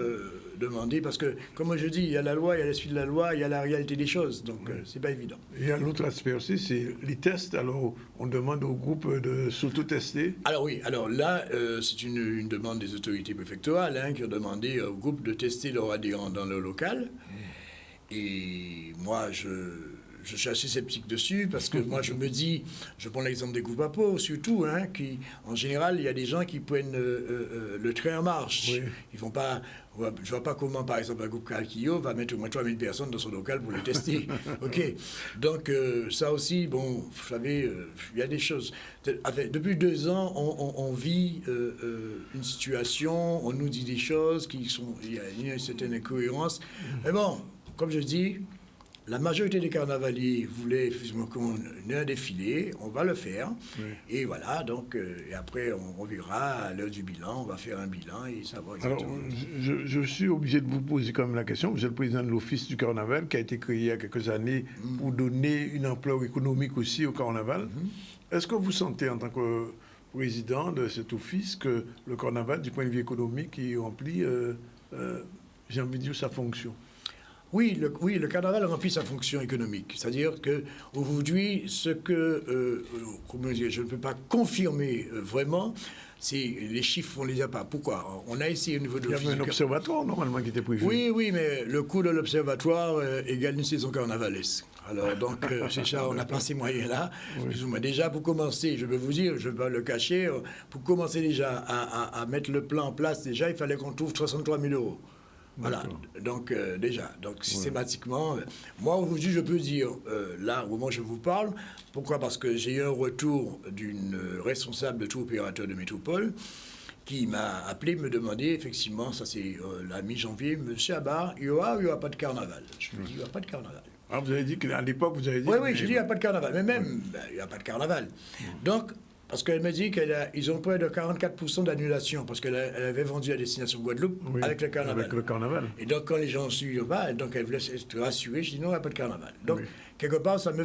demander, parce que, comme je dis, il y a la loi, il y a la suite de la loi, il y a la réalité des choses, donc c'est pas évident. Il y a l'autre aspect aussi, c'est les tests. Alors, on demande au groupe de s'auto-tester. Alors oui, alors là, c'est une demande des autorités préfectorales qui ont demandé au groupe de tester leurs adhérents dans le local. Et moi, je suis assez sceptique dessus, parce que moi, je me dis, je prends l'exemple des groupes à peau, surtout, qui, en général, il y a des gens qui prennent le train en marche. Oui. Ils vont pas... Je ne vois pas comment, par exemple, un groupe Calquillo va mettre au moins 3000 personnes dans son local pour le tester. OK. Donc, ça aussi, bon, vous savez, il y a des choses. Depuis 2 ans, on vit une situation, on nous dit des choses qui sont... Il y a une certaine incohérence. Mais bon, comme je dis, la majorité des carnavaliers voulaient effectivement qu'on ait un défilé, on va le faire. Oui. Et voilà, donc, et après, on verra à l'heure du bilan, on va faire un bilan et ça va exactement. Alors, je suis obligé de vous poser quand même la question. Vous êtes le président de l'Office du Carnaval, qui a été créé il y a quelques années pour donner une ampleur économique aussi au Carnaval. Est-ce que vous sentez, en tant que président de cet office, que le Carnaval, du point de vue économique, il remplit, j'ai envie de dire, sa fonction? Oui, le carnaval remplit sa fonction économique. C'est-à-dire qu'aujourd'hui, ce que je ne peux pas confirmer vraiment, c'est les chiffres, on ne les a pas. Pourquoi? On a essayé au niveau de l'office. Il y avait un observatoire, normalement, qui était prévu. Oui, mais le coût de l'observatoire égale une saison carnavalesque. Alors, donc, c'est ça, on n'a pas ces moyens-là. Oui. Déjà, pour commencer, je vais vous dire, je ne vais pas le cacher, pour commencer déjà à mettre le plan en place, déjà, il fallait qu'on trouve 63 000 €. Voilà, donc déjà, systématiquement, moi aujourd'hui je peux dire, là au moment où je vous parle, pourquoi? Parce que j'ai eu un retour d'une responsable de tout opérateur de métropole qui m'a appelé, me demander, effectivement, ça c'est la mi-janvier, monsieur Abar, il n'y aura pas de carnaval. Je lui ai dit, il n'y aura pas de carnaval. Ah, vous avez dit qu'à l'époque, vous avez dit... Oui, j'ai dit, il n'y a pas de carnaval, mais même, il n'y a pas de carnaval. Donc, parce qu'elle me dit qu'ils ont près de 44% d'annulation, parce qu'elle avait vendu à destination Guadeloupe avec le carnaval. Avec le carnaval. Et donc, quand les gens ont su, donc elle voulait être rassurée, je dis non, il n'y a pas de carnaval. Donc, quelque part, ça nous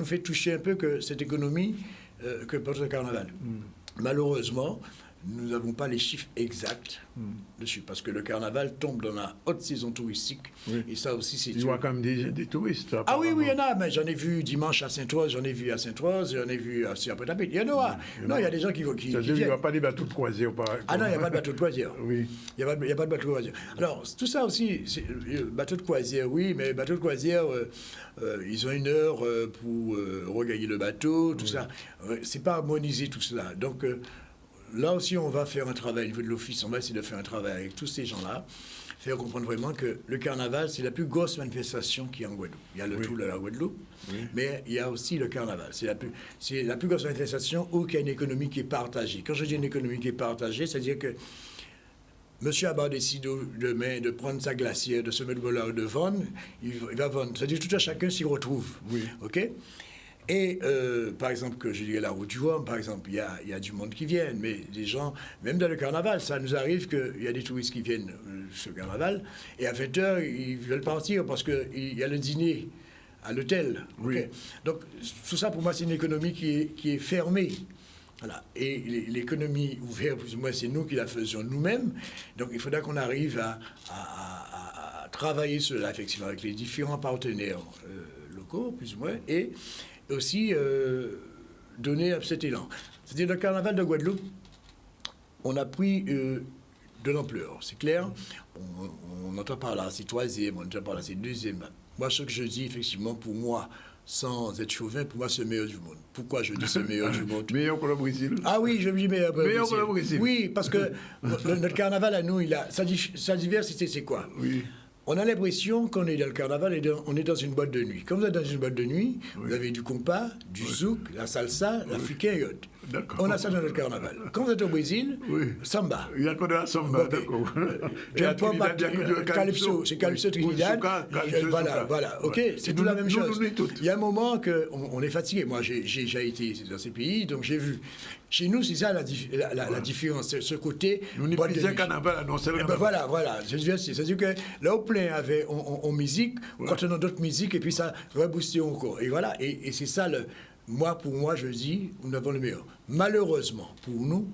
fait toucher un peu que cette économie que porte le carnaval. Malheureusement, nous n'avons pas les chiffres exacts dessus, parce que le carnaval tombe dans la haute saison touristique, et ça aussi c'est... Il y a quand même des touristes. Ah oui, il y en a, mais j'en ai vu dimanche à Sainte-Rose, j'en ai vu à Sainte-Rose, j'en ai vu à Sierre-Petapit. Il y en aura. Non, il y a des gens qui viennent. Il n'y a pas des bateaux de croisière, par exemple. Ah non, il n'y a pas de bateau de croisière. Oui. Il n'y a pas de bateau de croisière. Alors, tout ça aussi, bateau de croisière, oui, mais bateau de croisière, ils ont 1 heure pour regagner le bateau, tout ça. C'est pas harmonisé tout cela. Donc, là aussi, on va faire un travail au niveau de l'office. On va essayer de faire un travail avec tous ces gens-là, faire comprendre vraiment que le carnaval, c'est la plus grosse manifestation qu'il y a en Guadeloupe. Il y a le tout de la Guadeloupe, mais il y a aussi le carnaval. C'est la plus grosse manifestation où il y a une économie qui est partagée. Quand je dis une économie qui est partagée, c'est-à-dire que M. Abar décide demain de prendre sa glacière, de se mettre de vendre, il va vendre. C'est-à-dire que tout à chacun s'y retrouve. Oui. OK? Et, par exemple, que je dirais la route du Rhum, par exemple, il y a du monde qui vient, mais des gens, même dans le carnaval, ça nous arrive qu'il y a des touristes qui viennent sur le carnaval, et à 20h, ils veulent partir parce qu'il y a le dîner à l'hôtel. Oui. Okay? Donc, tout ça, pour moi, c'est une économie qui est fermée. Voilà. Et l'économie ouverte, plus ou moins, c'est nous qui la faisons nous-mêmes. Donc, il faudra qu'on arrive à travailler cela, effectivement, avec les différents partenaires locaux, plus ou moins, et aussi donner cet élan. C'est-à-dire, le carnaval de Guadeloupe, on a pris de l'ampleur, c'est clair. On entend par là, c'est 3e, on entend par là, c'est 2e. Moi, ce que je dis, effectivement, pour moi, sans être chauvin, pour moi, c'est le meilleur du monde. Pourquoi je dis c'est le meilleur du monde? Meilleur que le Brésil. Ah oui, je me dis meilleur que le Brésil. Oui, parce que notre carnaval à nous, sa diversité, c'est quoi? Oui. On a l'impression qu'on est dans le carnaval et on est dans une boîte de nuit. Quand vous êtes dans une boîte de nuit, vous avez du compas, du zouk, la salsa, l'africain et autres. D'accord. On a ça dans notre carnaval. Quand vous êtes au Brésil, samba. Il y a encore de la samba, d'accord. Calypso, c'est Calypso Trinidad. Voilà, ok, c'est tout la même chose. Il y a un moment qu'on est fatigué. Moi, j'ai déjà été dans ces pays, donc j'ai vu. Chez nous, c'est ça la différence, ce côté. Nous n'y faisons carnaval, non, c'est le carnaval. Voilà. C'est-à-dire que là, au plein avait en musique, quand on a d'autres musiques, et puis ça va booster encore. Et voilà, et c'est ça le. Pour moi, je dis, nous avons le meilleur. Malheureusement, pour nous,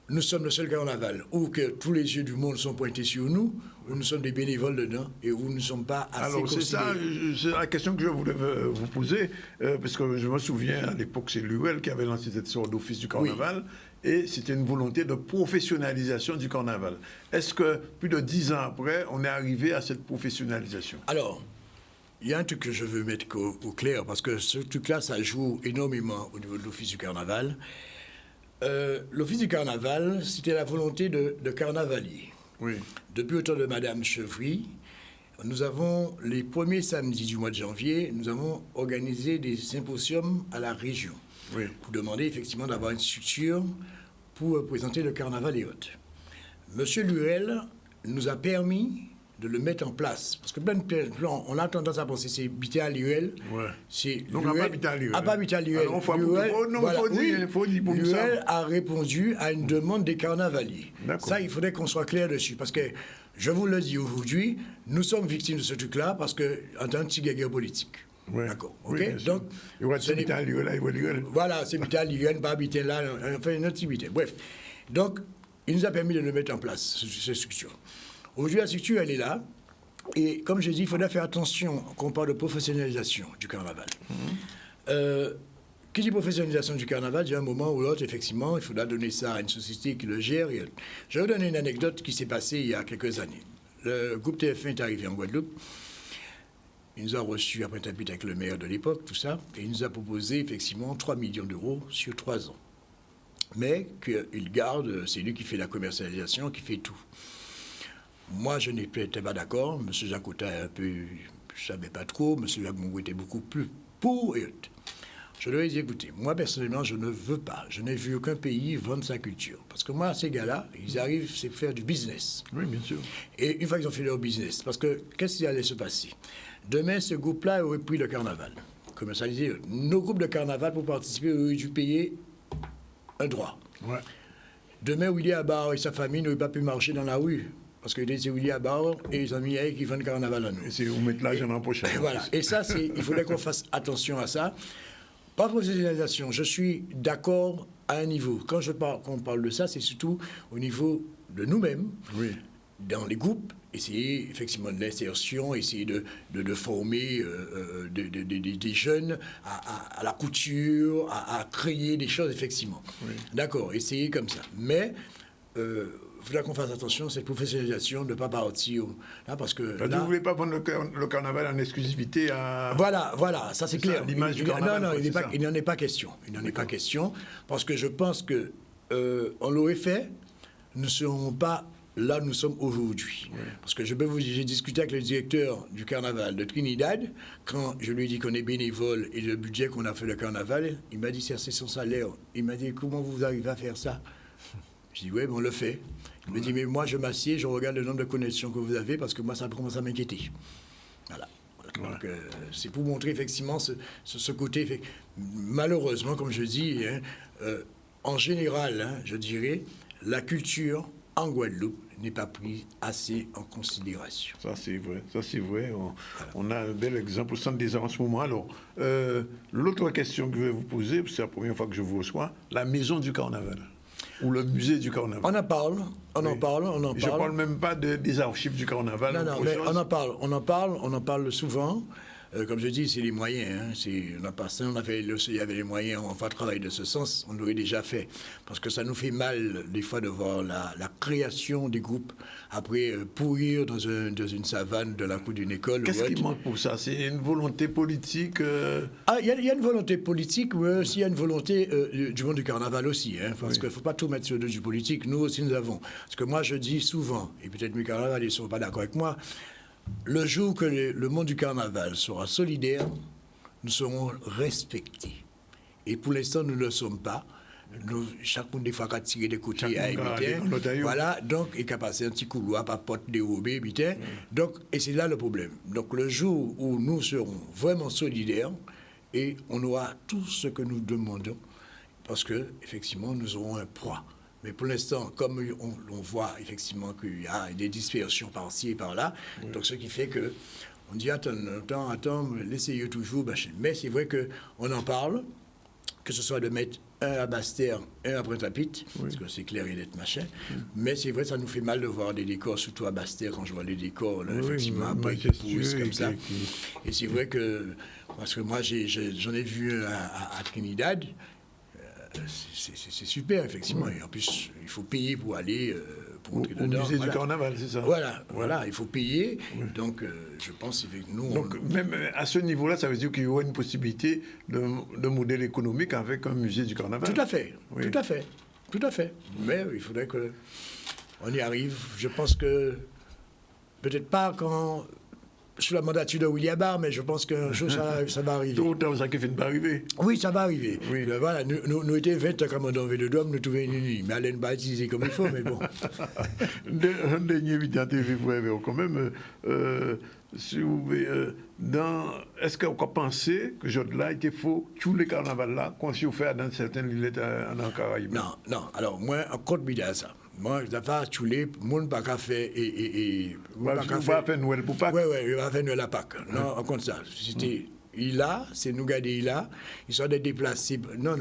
nous sommes le seul carnaval où que tous les yeux du monde sont pointés sur nous, où nous sommes des bénévoles dedans et où nous ne sommes pas assez considérés. Alors, c'est la question que je voulais vous poser, parce que je me souviens, à l'époque, c'est l'UL qui avait lancé cette sorte d'office du carnaval, et c'était une volonté de professionnalisation du carnaval. Est-ce que, plus de 10 ans après, on est arrivé à cette professionnalisation? Alors, il y a un truc que je veux mettre au clair, parce que ce truc-là, ça joue énormément au niveau de l'Office du Carnaval. L'Office du Carnaval, c'était la volonté de carnavaliers. Oui. Depuis le temps de Madame Chevry, nous avons, les premiers samedis du mois de janvier, nous avons organisé des symposiums à la région. Oui. Pour demander effectivement d'avoir une structure pour présenter le carnaval et autres. Monsieur Lurel nous a permis de le mettre en place. Parce que plein de plans, on a tendance à penser c'est habité à l'UL. Ouais. C'est donc, pas habité à l'UL. Pas habité à l'UL. L'UL a répondu à une demande des carnavaliers. Ça, il faudrait qu'on soit clair dessus. Parce que, je vous le dis aujourd'hui, nous sommes victimes de ce truc-là parce qu'en tant que petit guerrier politique. Ouais. D'accord. Oui, OK? Donc, c'est habité à l'UL, voilà, c'est habité à l'UL, pas habité là, enfin, une autre activité. Bref. Donc, il nous a permis de le mettre en place, cette structure. Aujourd'hui, la structure, elle est là. Et comme je dis, il faudrait faire attention quand on parle de professionnalisation du carnaval. Qui dit professionnalisation du carnaval, il y a un moment ou l'autre, effectivement, il faudra donner ça à une société qui le gère. Je vais vous donner une anecdote qui s'est passée il y a quelques années. Le groupe TF1 est arrivé en Guadeloupe. Il nous a reçus après un avec le maire de l'époque, tout ça. Et il nous a proposé, effectivement, 3 millions d'euros sur 3 ans. Mais qu'il garde, c'est lui qui fait la commercialisation, qui fait tout. Moi, je n'étais pas d'accord. M. Jacota, un peu, je ne savais pas trop. M. Jacques était beaucoup plus pour et autres. Je leur ai dit, écoutez, moi, personnellement, je ne veux pas. Je n'ai vu aucun pays vendre sa culture. Parce que moi, ces gars-là, ils arrivent, c'est faire du business. Oui, bien sûr. Et une fois qu'ils ont fait leur business, parce que qu'est-ce qui allait se passer? Demain, ce groupe-là aurait pris le carnaval. Commercialisé. Nos groupes de carnaval, pour participer, auraient dû payer un droit. Ouais. Demain, Willy Abar et sa famille n'auraient pas pu marcher dans la rue. Parce que c'est Willy Abar et les amis qui font le carnaval à nous. Et c'est où mettre l'argent l'an prochain. Voilà. Et ça, il faudrait qu'on fasse attention à ça. Par professionnalisation, je suis d'accord à un niveau. Quand on parle de ça, c'est surtout au niveau de nous-mêmes, dans les groupes, essayer effectivement de l'insertion, essayer de former des jeunes à la couture, à créer des choses, effectivement. Oui. D'accord, essayer comme ça. Mais il faudra qu'on fasse attention à cette professionnalisation, de ne pas partir là, parce que... Là, vous ne voulez pas prendre le carnaval en exclusivité à... Voilà, ça c'est clair. L'image du carnaval. Non, il n'en est pas question. Il n'en est pas question, parce que je pense que on l'aurait fait, nous ne serons pas là où nous sommes aujourd'hui. Oui. Parce que j'ai discuté avec le directeur du carnaval de Trinidad, quand je lui ai dit qu'on est bénévole et le budget qu'on a fait le carnaval, il m'a dit c'est son salaire. Il m'a dit comment vous arrivez à faire ça? Je dis oui, mais on le fait. Il me dit, mais moi, je m'assieds, je regarde le nombre de connexions que vous avez, parce que moi, ça commence à m'inquiéter. Voilà. Donc, c'est pour montrer, effectivement, ce côté... Malheureusement, comme je dis, en général, je dirais, la culture en Guadeloupe n'est pas prise assez en considération. Ça, c'est vrai. On a un bel exemple au centre des arts en ce moment. Alors, l'autre question que je vais vous poser, c'est la première fois que je vous reçois, la maison du carnaval. Ou le musée du carnaval. On en parle. Je ne parle même pas des archives du carnaval. Non, mais on en parle souvent. Comme je dis, c'est les moyens. On a passé, il y avait les moyens, on va travailler de ce sens, on l'aurait déjà fait. Parce que ça nous fait mal, des fois, de voir la création des groupes après pourrir dans une savane de la cour d'une école. Qu'est-ce qui manque pour ça? C'est une volonté politique Il y a une volonté politique, mais aussi il y a une volonté du monde du carnaval aussi. Parce qu'il ne faut pas tout mettre sur le dos du politique. Nous aussi, nous avons. Parce que moi, je dis souvent, et peut-être mes carnavaliers ne sont pas d'accord avec moi, le jour que le monde du carnaval sera solidaire, nous serons respectés. Et pour l'instant, nous ne le sommes pas. Nous, chaque monde des fois a tiré des côtés à éviter. Voilà, donc il a passé un petit couloir par porte dérobée, éviter. Donc, et c'est là le problème. Donc le jour où nous serons vraiment solidaires et on aura tout ce que nous demandons, parce que effectivement nous aurons un poids. Mais pour l'instant, comme on voit effectivement qu'il y a des dispersions par-ci et par-là, donc ce qui fait que on dit attends, laissez-le toujours. Mais c'est vrai qu'on en parle, que ce soit de mettre un à Basse-Terre, un à Pointe-à-Pitre, parce que c'est clair et net, machin. Mais c'est vrai, ça nous fait mal de voir des décors, surtout à Basse-Terre, quand je vois les décors, là, effectivement, après, qui poussent comme ça. Et c'est vrai que, parce que moi, j'en ai vu à Trinidad, c'est super, effectivement. Et en plus, il faut payer pour aller pour entrer dedans. Au musée du Carnaval, c'est ça. Voilà, il faut payer. Donc, je pense que nous... Donc, même à ce niveau-là, ça veut dire qu'il y aura une possibilité de modèle économique avec un musée du Carnaval. Tout à fait, tout à fait. Mais il faudrait qu'on y arrive. Je pense que, peut-être pas quand... sous la mandature de William Barr, mais je pense qu'un jour, ça va arriver. Tout autant, ça qui finit par arriver. Oui, ça va arriver. Oui. Voilà, nous étions 20 commandants Vélodrome, nous trouvions une nuit. Mais Alain pas utilisé comme il faut, mais bon. Un dernier vidéo TV, quand même, est-ce qu'on peut penser que là, il faut tous les carnavals là, qu'on s'y fait dans certaines îles en Caraïbes? Non. Alors, moi, en compte bidon ça. Moi, je n'ai pas choulé, mon pas qu'à faire et pas faire Noël pour Pâques. Oui, il va faire Noël à Pâques. Non, on compte ça. C'était c'est nous garder là, ils sont des déplacés. Non.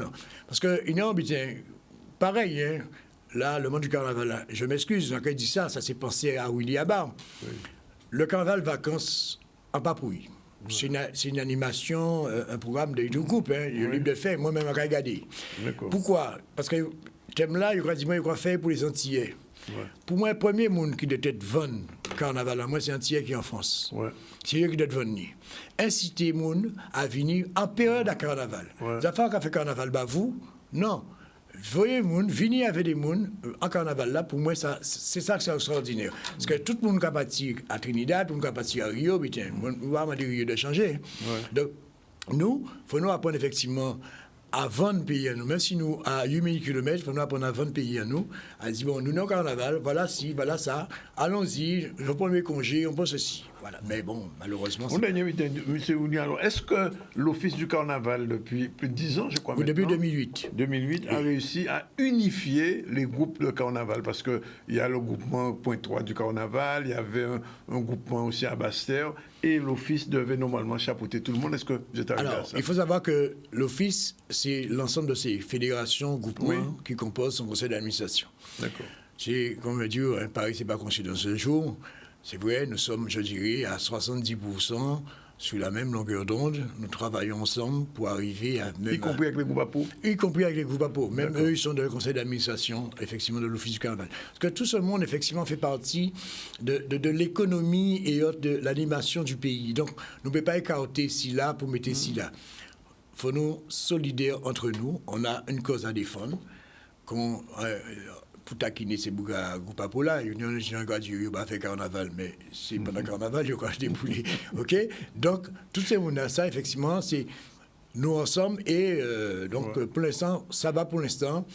Parce que, pareil, hein, là, le monde du carnaval, là, je m'excuse, quand il dit ça s'est pensé à William Barr. Oui. Le carnaval vacances en Papouille. C'est une animation, un programme de groupe, hein, il est libre de faire, moi-même, je vais regarder. Pourquoi? Parce que thème là, il va faire pour les Antillais. Ouais. Pour moi, le premier monde qui doit être venu carnaval, moi, c'est Antillais qui est en France. Ouais. C'est eux qui doivent venir. Inciter les gens à venir en période de carnaval. Les affaires qui fait carnaval, vous, non. Voyez les gens, venir avec des gens en carnaval là, pour moi, c'est ça qui est extraordinaire. Parce que tout le monde qui partir à Trinidad, tout le monde qui partir à Rio, on va me dire Rio de changer. Ouais. Donc, nous, il faut nous apprendre effectivement à vendre pays à nous, même si nous, à 8000 km, il faut nous apprendre à vendre pays à nous, à dire, bon, nous, non carnaval, voilà ci, voilà ça, allons-y, je prends mes congés, on prend ceci. Voilà. Mais bon, malheureusement... Monsieur Ounialo, est-ce que l'Office du Carnaval, depuis plus de 10 ans, je crois, depuis 2008, a réussi à unifier les groupes de Carnaval? Parce qu'il y a le groupement Point 3 du Carnaval, il y avait un groupement aussi à Basse-Terre, et l'Office devait normalement chapeauter tout le monde. Est-ce que vous êtes arrivé à ça? Il faut savoir que l'Office, c'est l'ensemble de ces fédérations, groupements qui composent son conseil d'administration. D'accord. C'est, comme je dis, Paris, c'est pas conçu dans ce jour. C'est vrai, nous sommes, je dirais, à 70% sur la même longueur d'onde. Nous travaillons ensemble pour arriver à... Y compris avec les groupes à peau? Y compris avec les groupes à peau. Même eux, ils sont dans le conseil d'administration, effectivement, de l'Office du Carnaval. Parce que tout ce monde, effectivement, fait partie de l'économie et de l'animation du pays. Donc, nous ne pouvons pas écarter ci-là pour mettre ci-là. Il faut nous solidaires entre nous. On a une cause à défendre. Pour taquiner ces groupe à peau là, il y a un gars qui va faire carnaval, mais c'est pendant le carnaval, il y a des poulets. OK? Donc, tous ces gens-là, ça, effectivement, c'est nous ensemble. Et donc, pour l'instant, ça va pour l'instant.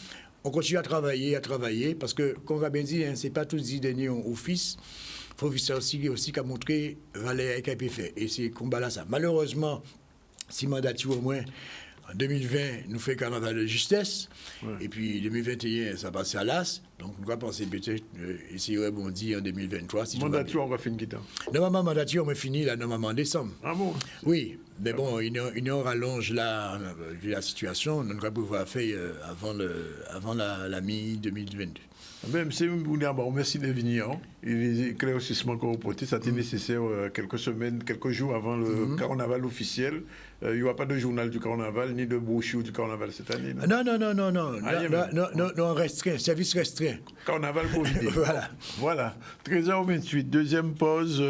On continue à travailler, parce que, comme on va bien dire, c'est pas tout dit dernier office. Il faut ça aussi qu'à montrer valeur qui a été fait. Et c'est combat là, ça. Malheureusement, si mandature au moins. En 2020, nous faisons carnaval de justesse. Et puis, 2021, ça passe à l'as. Donc, nous allons penser peut-être essayer de rebondir en 2023. Si mandature, on va finir qui temps? Normalement, mandature, on va finir là, normalement en décembre. Ah bon? Oui. Mais bon, une heure rallonge là, vu la situation, nous allons pouvoir faire avant la mi-2022. Même si vous dites, merci de venir. Et les éclaircissements qu'on a portés, ça a été nécessaire quelques semaines, quelques jours avant le carnaval officiel. Il n'y aura pas de journal du carnaval, ni de brochure du carnaval cette année. Non. Non, restreint, service restreint. Carnaval Covid. Voilà. 13h28, deuxième pause.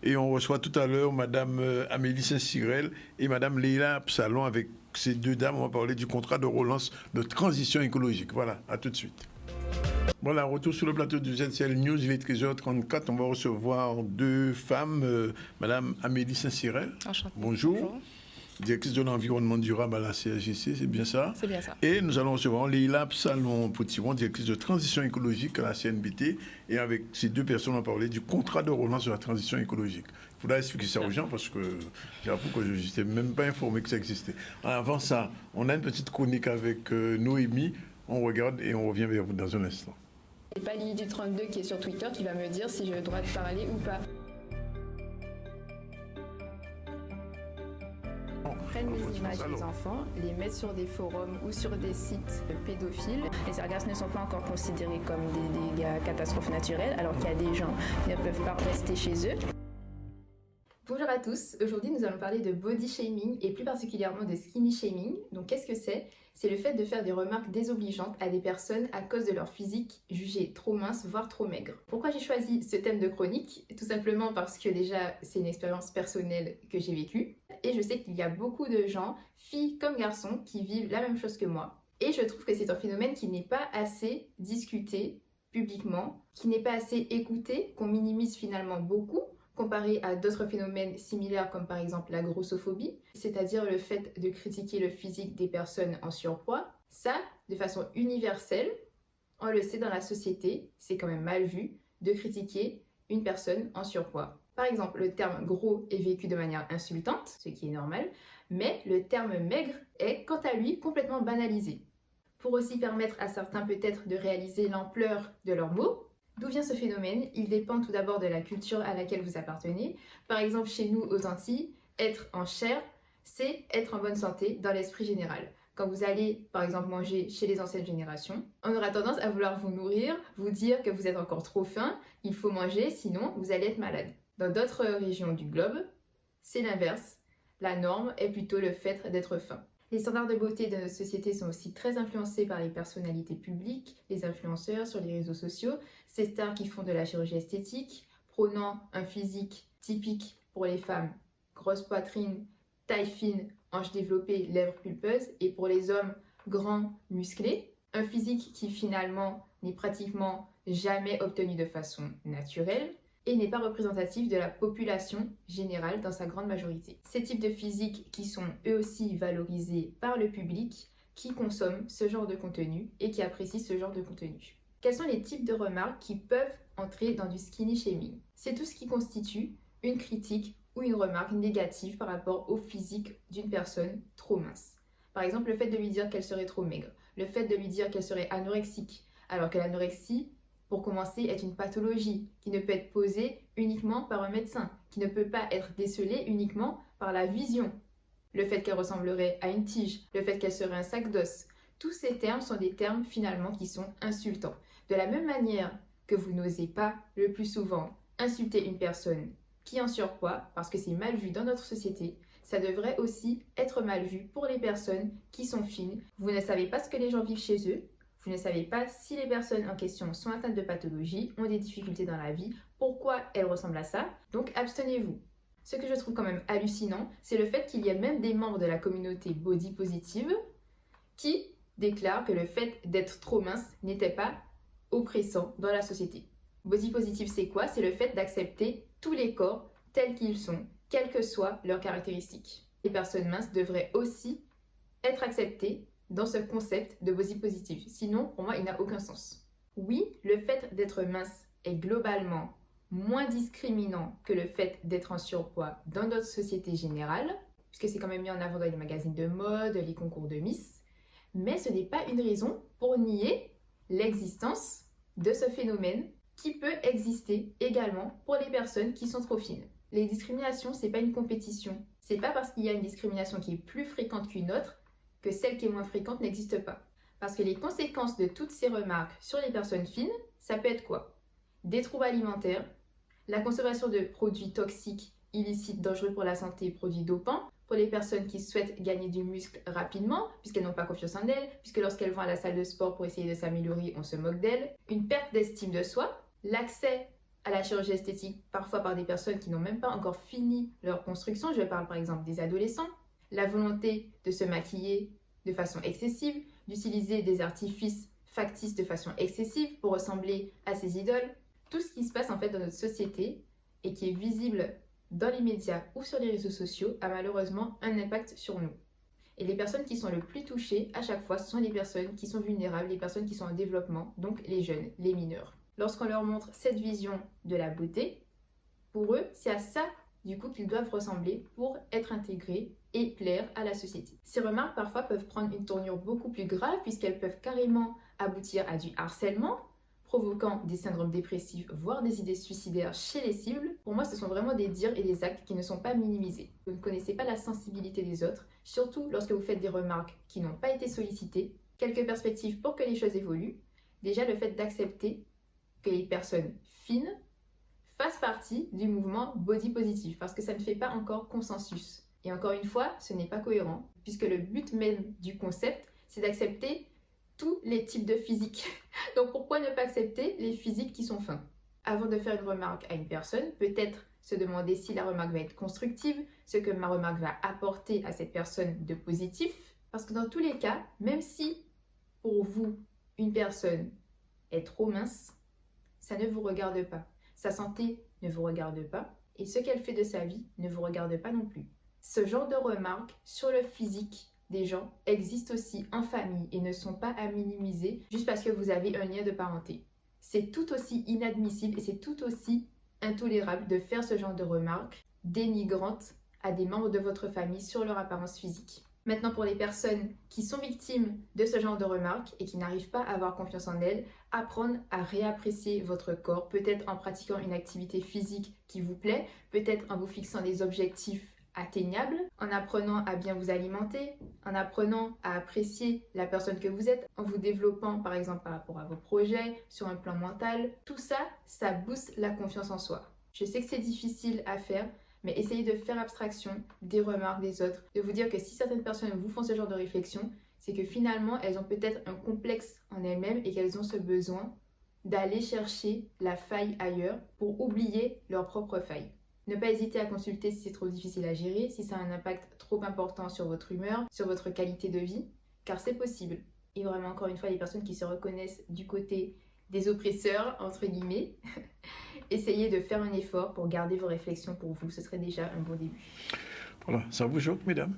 Et on reçoit tout à l'heure Madame Amélie Saint-Cyrel et Madame Leila Absalon. Avec ces deux dames, on va parler du contrat de relance de transition écologique. Voilà, à tout de suite. Voilà, retour sur le plateau du ZCL News, il est 13h34. On va recevoir deux femmes. Madame Amélie Saint-Cyrel. Enchantée. Bonjour. directrice de l'environnement durable à la CSGC, c'est bien ça? C'est bien ça. Et nous allons recevoir Leila Psalon-Potiron, directrice de transition écologique à la CNBT. Et avec ces deux personnes, on va parler du contrat de relance sur la transition écologique. Il faudra expliquer ça aux gens parce que j'avoue que je n'étais même pas informé que ça existait. Avant ça, on a une petite chronique avec Noémie. On regarde et on revient vers vous dans un instant. C'est pas Lily du 32 qui est sur Twitter qui va me dire si j'ai le droit de parler ou pas. Prennent les images des enfants, les mettent sur des forums ou sur des sites pédophiles. Les sargasses ne sont pas encore considérés comme des dégâts catastrophes naturelles, alors qu'il y a des gens qui ne peuvent pas rester chez eux. Bonjour à tous, aujourd'hui nous allons parler de body shaming et plus particulièrement de skinny shaming. Donc qu'est-ce que c'est? C'est le fait de faire des remarques désobligeantes à des personnes à cause de leur physique jugée trop mince, voire trop maigre. Pourquoi j'ai choisi ce thème de chronique? Tout simplement parce que déjà c'est une expérience personnelle que j'ai vécue et je sais qu'il y a beaucoup de gens, filles comme garçons, qui vivent la même chose que moi. Et je trouve que c'est un phénomène qui n'est pas assez discuté publiquement, qui n'est pas assez écouté, qu'on minimise finalement beaucoup, comparé à d'autres phénomènes similaires comme par exemple la grossophobie, c'est-à-dire le fait de critiquer le physique des personnes en surpoids. Ça, de façon universelle, on le sait dans la société, c'est quand même mal vu de critiquer une personne en surpoids. Par exemple, le terme gros est vécu de manière insultante, ce qui est normal, mais le terme maigre est quant à lui complètement banalisé. Pour aussi permettre à certains peut-être de réaliser l'ampleur de leurs mots. D'où vient ce phénomène? Il dépend tout d'abord de la culture à laquelle vous appartenez. Par exemple, chez nous, aux Antilles, être en chair, c'est être en bonne santé dans l'esprit général. Quand vous allez, par exemple, manger chez les anciennes générations, on aura tendance à vouloir vous nourrir, vous dire que vous êtes encore trop faim, il faut manger, sinon vous allez être malade. Dans d'autres régions du globe, c'est l'inverse. La norme est plutôt le fait d'être faim. Les standards de beauté de notre société sont aussi très influencés par les personnalités publiques, les influenceurs sur les réseaux sociaux, ces stars qui font de la chirurgie esthétique, prônant un physique typique pour les femmes, grosse poitrine, taille fine, hanches développées, lèvres pulpeuses, et pour les hommes, grands, musclés, un physique qui finalement n'est pratiquement jamais obtenu de façon naturelle, et n'est pas représentatif de la population générale dans sa grande majorité. Ces types de physiques qui sont eux aussi valorisés par le public qui consomme ce genre de contenu et qui apprécie ce genre de contenu. Quels sont les types de remarques qui peuvent entrer dans du skinny shaming? C'est tout ce qui constitue une critique ou une remarque négative par rapport au physique d'une personne trop mince. Par exemple, le fait de lui dire qu'elle serait trop maigre, le fait de lui dire qu'elle serait anorexique, alors que l'anorexie, pour commencer, est une pathologie qui ne peut être posée uniquement par un médecin, qui ne peut pas être décelée uniquement par la vision. Le fait qu'elle ressemblerait à une tige, le fait qu'elle serait un sac d'os, tous ces termes sont des termes finalement qui sont insultants. De la même manière que vous n'osez pas le plus souvent insulter une personne qui est en surpoids parce que c'est mal vu dans notre société, ça devrait aussi être mal vu pour les personnes qui sont fines. Vous ne savez pas ce que les gens vivent chez eux. Vous ne savez pas si les personnes en question sont atteintes de pathologies, ont des difficultés dans la vie, pourquoi elles ressemblent à ça, donc abstenez-vous. Ce que je trouve quand même hallucinant, c'est le fait qu'il y ait même des membres de la communauté body positive qui déclarent que le fait d'être trop mince n'était pas oppressant dans la société. Body positive, c'est quoi? C'est le fait d'accepter tous les corps tels qu'ils sont, quelles que soient leurs caractéristiques. Les personnes minces devraient aussi être acceptées dans ce concept de body positive. Sinon, pour moi, il n'a aucun sens. Oui, le fait d'être mince est globalement moins discriminant que le fait d'être en surpoids dans notre société générale, puisque c'est quand même mis en avant dans les magazines de mode, les concours de Miss, mais ce n'est pas une raison pour nier l'existence de ce phénomène qui peut exister également pour les personnes qui sont trop fines. Les discriminations, c'est pas une compétition. C'est pas parce qu'il y a une discrimination qui est plus fréquente qu'une autre que celle qui est moins fréquente n'existe pas. Parce que les conséquences de toutes ces remarques sur les personnes fines, ça peut être quoi? Des troubles alimentaires, la consommation de produits toxiques, illicites, dangereux pour la santé, produits dopants, pour les personnes qui souhaitent gagner du muscle rapidement, puisqu'elles n'ont pas confiance en elles, puisque lorsqu'elles vont à la salle de sport pour essayer de s'améliorer, on se moque d'elles, une perte d'estime de soi, l'accès à la chirurgie esthétique, parfois par des personnes qui n'ont même pas encore fini leur construction, je parle par exemple des adolescents, la volonté de se maquiller de façon excessive, d'utiliser des artifices factices de façon excessive pour ressembler à ses idoles. Tout ce qui se passe en fait dans notre société et qui est visible dans les médias ou sur les réseaux sociaux a malheureusement un impact sur nous. Et les personnes qui sont le plus touchées à chaque fois, ce sont les personnes qui sont vulnérables, les personnes qui sont en développement, donc les jeunes, les mineurs. Lorsqu'on leur montre cette vision de la beauté, pour eux, c'est à ça du coup qu'ils doivent ressembler pour être intégrés et plaire à la société. Ces remarques parfois peuvent prendre une tournure beaucoup plus grave puisqu'elles peuvent carrément aboutir à du harcèlement, provoquant des syndromes dépressifs, voire des idées suicidaires chez les cibles. Pour moi, ce sont vraiment des dires et des actes qui ne sont pas minimisés. Vous ne connaissez pas la sensibilité des autres, surtout lorsque vous faites des remarques qui n'ont pas été sollicitées. Quelques perspectives pour que les choses évoluent. Déjà, le fait d'accepter que les personnes fines fassent partie du mouvement body positive, parce que ça ne fait pas encore consensus. Et encore une fois, ce n'est pas cohérent, puisque le but même du concept, c'est d'accepter tous les types de physique. Donc pourquoi ne pas accepter les physiques qui sont fins? Avant de faire une remarque à une personne, peut-être se demander si la remarque va être constructive, ce que ma remarque va apporter à cette personne de positif. Parce que dans tous les cas, même si pour vous, une personne est trop mince, ça ne vous regarde pas. Sa santé ne vous regarde pas et ce qu'elle fait de sa vie ne vous regarde pas non plus. Ce genre de remarques sur le physique des gens existent aussi en famille et ne sont pas à minimiser juste parce que vous avez un lien de parenté. C'est tout aussi inadmissible et c'est tout aussi intolérable de faire ce genre de remarques dénigrantes à des membres de votre famille sur leur apparence physique. Maintenant, pour les personnes qui sont victimes de ce genre de remarques et qui n'arrivent pas à avoir confiance en elles, apprendre à réapprécier votre corps, peut-être en pratiquant une activité physique qui vous plaît, peut-être en vous fixant des objectifs atteignables, en apprenant à bien vous alimenter, en apprenant à apprécier la personne que vous êtes, en vous développant par exemple par rapport à vos projets, sur un plan mental. Tout ça, ça booste la confiance en soi. Je sais que c'est difficile à faire, mais essayez de faire abstraction des remarques des autres, de vous dire que si certaines personnes vous font ce genre de réflexion, c'est que finalement elles ont peut-être un complexe en elles-mêmes et qu'elles ont ce besoin d'aller chercher la faille ailleurs pour oublier leur propre faille. Ne pas hésiter à consulter si c'est trop difficile à gérer, si ça a un impact trop important sur votre humeur, sur votre qualité de vie, car c'est possible. Et vraiment, encore une fois, les personnes qui se reconnaissent du côté des oppresseurs, entre guillemets, essayez de faire un effort pour garder vos réflexions pour vous. Ce serait déjà un bon début. Voilà, ça vous choque, mesdames?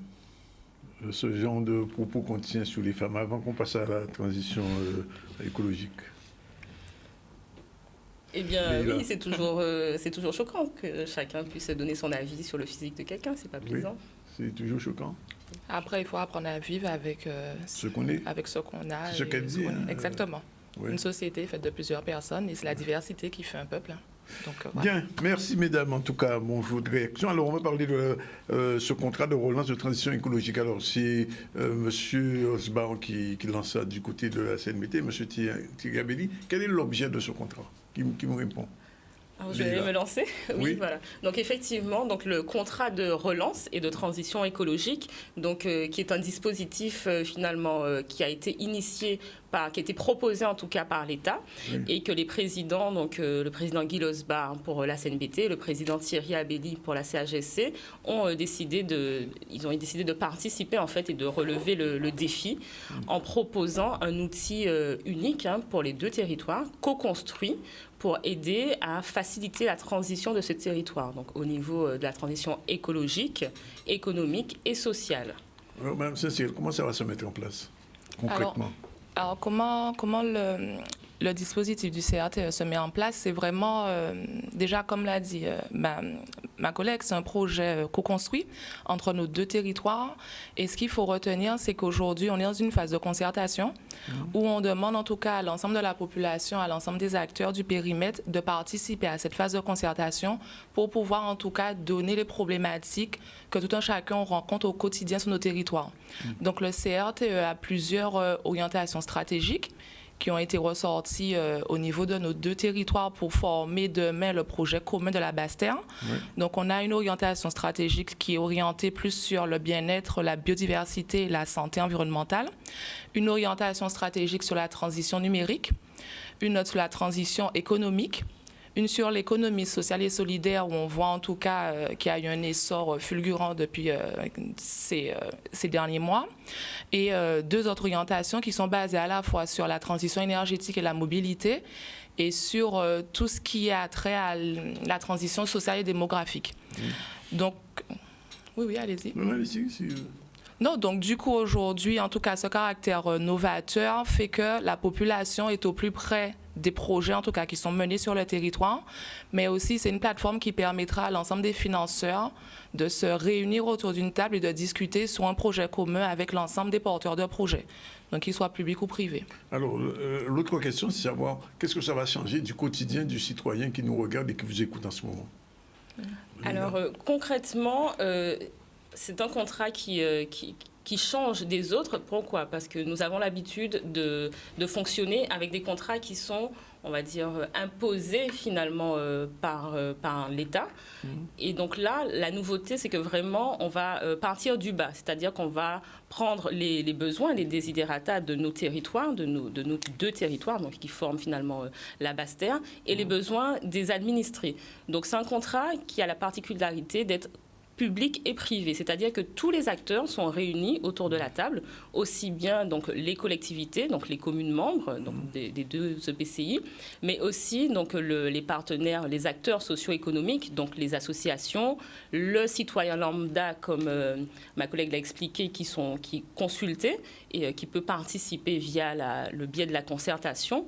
Ce genre de propos qu'on tient sur les femmes avant qu'on passe à la transition écologique? Eh bien, oui, c'est toujours choquant que chacun puisse donner son avis sur le physique de quelqu'un. C'est pas plaisant. Oui, c'est toujours choquant. Après, il faut apprendre à vivre avec ce qu'on est. Avec ce qu'on a. C'est ce qu'elle dit. Exactement. Oui. Une société faite de plusieurs personnes et c'est la diversité qui fait un peuple. Donc, voilà. Bien, merci mesdames. En tout cas, bon jeu de réaction. Alors, on va parler de ce contrat de relance de transition écologique. Alors, c'est monsieur Osbar qui lance ça du côté de la CNBT, monsieur Thierry Abelli. Quel est l'objet de ce contrat? Qui me répond? Alors, je vais me lancer. Oui, voilà. Donc effectivement, donc le contrat de relance et de transition écologique, donc qui est un dispositif finalement qui a été initié qui a été proposé en tout cas par l'État, et que les présidents, donc le président Guy Losbar pour la CNBT, le président Thierry Abelli pour la CAGC, ont décidé de participer en fait et de relever le défi en proposant un outil unique pour les deux territoires, co-construit pour aider à faciliter la transition de ce territoire, donc au niveau de la transition écologique, économique et sociale. Alors, Madame Saint-Cyr, comment ça va se mettre en place concrètement? Alors comment le dispositif du CRTE se met en place? C'est vraiment, déjà comme l'a dit ma collègue, c'est un projet co-construit entre nos deux territoires. Et ce qu'il faut retenir, c'est qu'aujourd'hui, on est dans une phase de concertation où on demande en tout cas à l'ensemble de la population, à l'ensemble des acteurs du périmètre de participer à cette phase de concertation pour pouvoir en tout cas donner les problématiques que tout un chacun rencontre au quotidien sur nos territoires. Donc le CRTE a plusieurs orientations stratégiques qui ont été ressorties au niveau de nos deux territoires pour former demain le projet commun de la Basse-Terre. Donc on a une orientation stratégique qui est orientée plus sur le bien-être, la biodiversité et la santé environnementale, une orientation stratégique sur la transition numérique, une autre sur la transition économique, une sur l'économie sociale et solidaire où on voit en tout cas qu'il y a eu un essor fulgurant depuis ces derniers mois, et deux autres orientations qui sont basées à la fois sur la transition énergétique et la mobilité et sur tout ce qui a trait à la transition sociale et démographique. Donc, oui, allez-y. Non, allez-y, Non, donc du coup, aujourd'hui, en tout cas, ce caractère novateur fait que la population est au plus près des projets, en tout cas, qui sont menés sur le territoire, mais aussi c'est une plateforme qui permettra à l'ensemble des financeurs de se réunir autour d'une table et de discuter sur un projet commun avec l'ensemble des porteurs de projets, donc qu'ils soient publics ou privés. Alors, l'autre question, c'est savoir qu'est-ce que ça va changer du quotidien du citoyen qui nous regarde et qui vous écoute en ce moment. Alors, concrètement, c'est un contrat qui change des autres. Pourquoi? Parce que nous avons l'habitude de fonctionner avec des contrats qui sont, on va dire, imposés finalement par l'État. Et donc là, la nouveauté, c'est que vraiment, on va partir du bas. C'est-à-dire qu'on va prendre les besoins, les desiderata de nos territoires, de nos 2 territoires, donc qui forment finalement la Basse-Terre, et les besoins des administrés. Donc c'est un contrat qui a la particularité d'être public et privé, c'est-à-dire que tous les acteurs sont réunis autour de la table, aussi bien donc les collectivités, donc les communes membres donc des 2 EPCI, mais aussi donc les partenaires, les acteurs socio-économiques, donc les associations, le citoyen lambda, comme ma collègue l'a expliqué, qui consultés et qui peut participer via le biais de la concertation.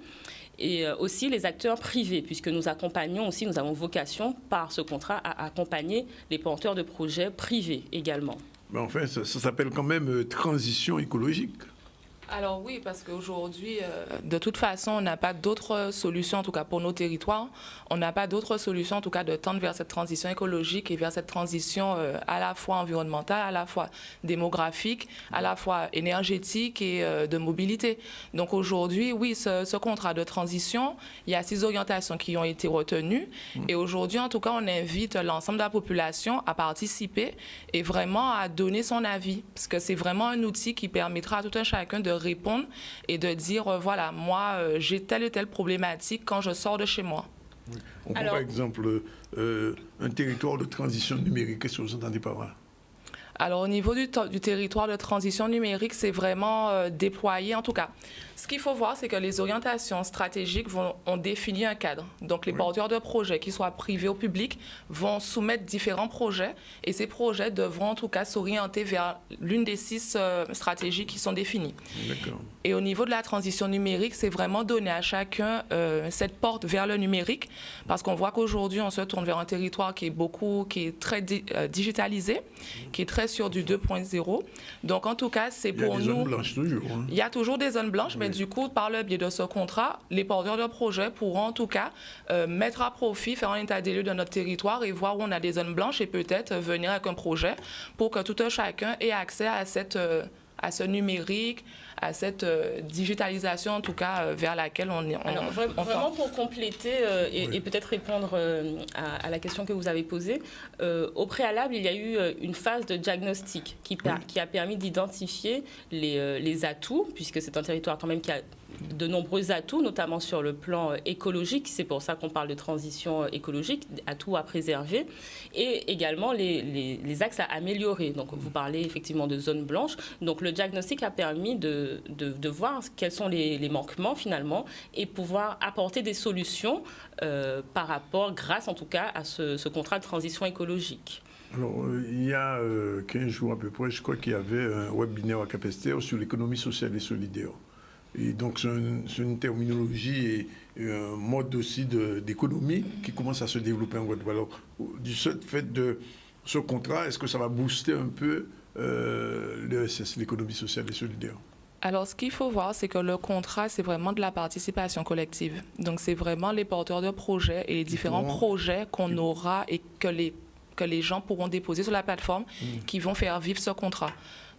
Et aussi les acteurs privés, puisque nous accompagnons aussi, nous avons vocation par ce contrat à accompagner les porteurs de projets privés également. Mais enfin, ça s'appelle quand même transition écologique. Alors oui, parce qu'aujourd'hui, de toute façon, on n'a pas d'autres solutions, en tout cas pour nos territoires. On n'a pas d'autres solutions, en tout cas, de tendre vers cette transition écologique et vers cette transition à la fois environnementale, à la fois démographique, à la fois énergétique et de mobilité. Donc aujourd'hui, oui, ce contrat de transition, il y a 6 orientations qui ont été retenues. Et aujourd'hui, en tout cas, on invite l'ensemble de la population à participer et vraiment à donner son avis. Parce que c'est vraiment un outil qui permettra à tout un chacun de répondre et de dire, voilà, moi, j'ai telle et telle problématique quand je sors de chez moi. Oui. On prend par exemple un territoire de transition numérique. Qu'est-ce que vous entendez par là? Alors, au niveau du territoire de transition numérique, c'est vraiment déployé, en tout cas. Ce qu'il faut voir, c'est que les orientations stratégiques ont défini un cadre. Donc, les porteurs de projets, qu'ils soient privés ou publics, vont soumettre différents projets et ces projets devront en tout cas s'orienter vers l'une des 6 stratégies qui sont définies. D'accord. Et au niveau de la transition numérique, c'est vraiment donner à chacun cette porte vers le numérique, parce qu'on voit qu'aujourd'hui, on se tourne vers un territoire qui est très digitalisé, qui est très sur du 2.0. Donc, en tout cas, c'est pour nous... Il y a des zones blanches toujours. Il y a toujours des zones blanches, mais du coup, par le biais de ce contrat, les porteurs de projets pourront en tout cas mettre à profit, faire un état des lieux de notre territoire et voir où on a des zones blanches et peut-être venir avec un projet pour que tout un chacun ait accès à ce numérique, à cette digitalisation, en tout cas, vers laquelle on vraiment pour compléter et peut-être répondre à la question que vous avez posée, au préalable, il y a eu une phase de diagnostic qui a permis d'identifier les atouts, puisque c'est un territoire quand même qui a de nombreux atouts, notamment sur le plan écologique. C'est pour ça qu'on parle de transition écologique, atouts à préserver, et également les axes à améliorer. Donc, vous parlez effectivement de zones blanches. Donc, le diagnostic a permis de voir quels sont les manquements, finalement, et pouvoir apporter des solutions par rapport, grâce en tout cas, à ce contrat de transition écologique. Alors, il y a 15 jours à peu près, je crois qu'il y avait un webinaire à Capesterre sur l'économie sociale et solidaire. Et donc, c'est une terminologie et un mode aussi d'économie qui commence à se développer en Guadeloupe. Alors, du fait de ce contrat, est-ce que ça va booster un peu l'ESS, l'économie sociale et solidaire? Alors, ce qu'il faut voir, c'est que le contrat, c'est vraiment de la participation collective. Donc, c'est vraiment les porteurs de projets et les différents projets qu'on aura et que les gens pourront déposer sur la plateforme qui vont faire vivre ce contrat.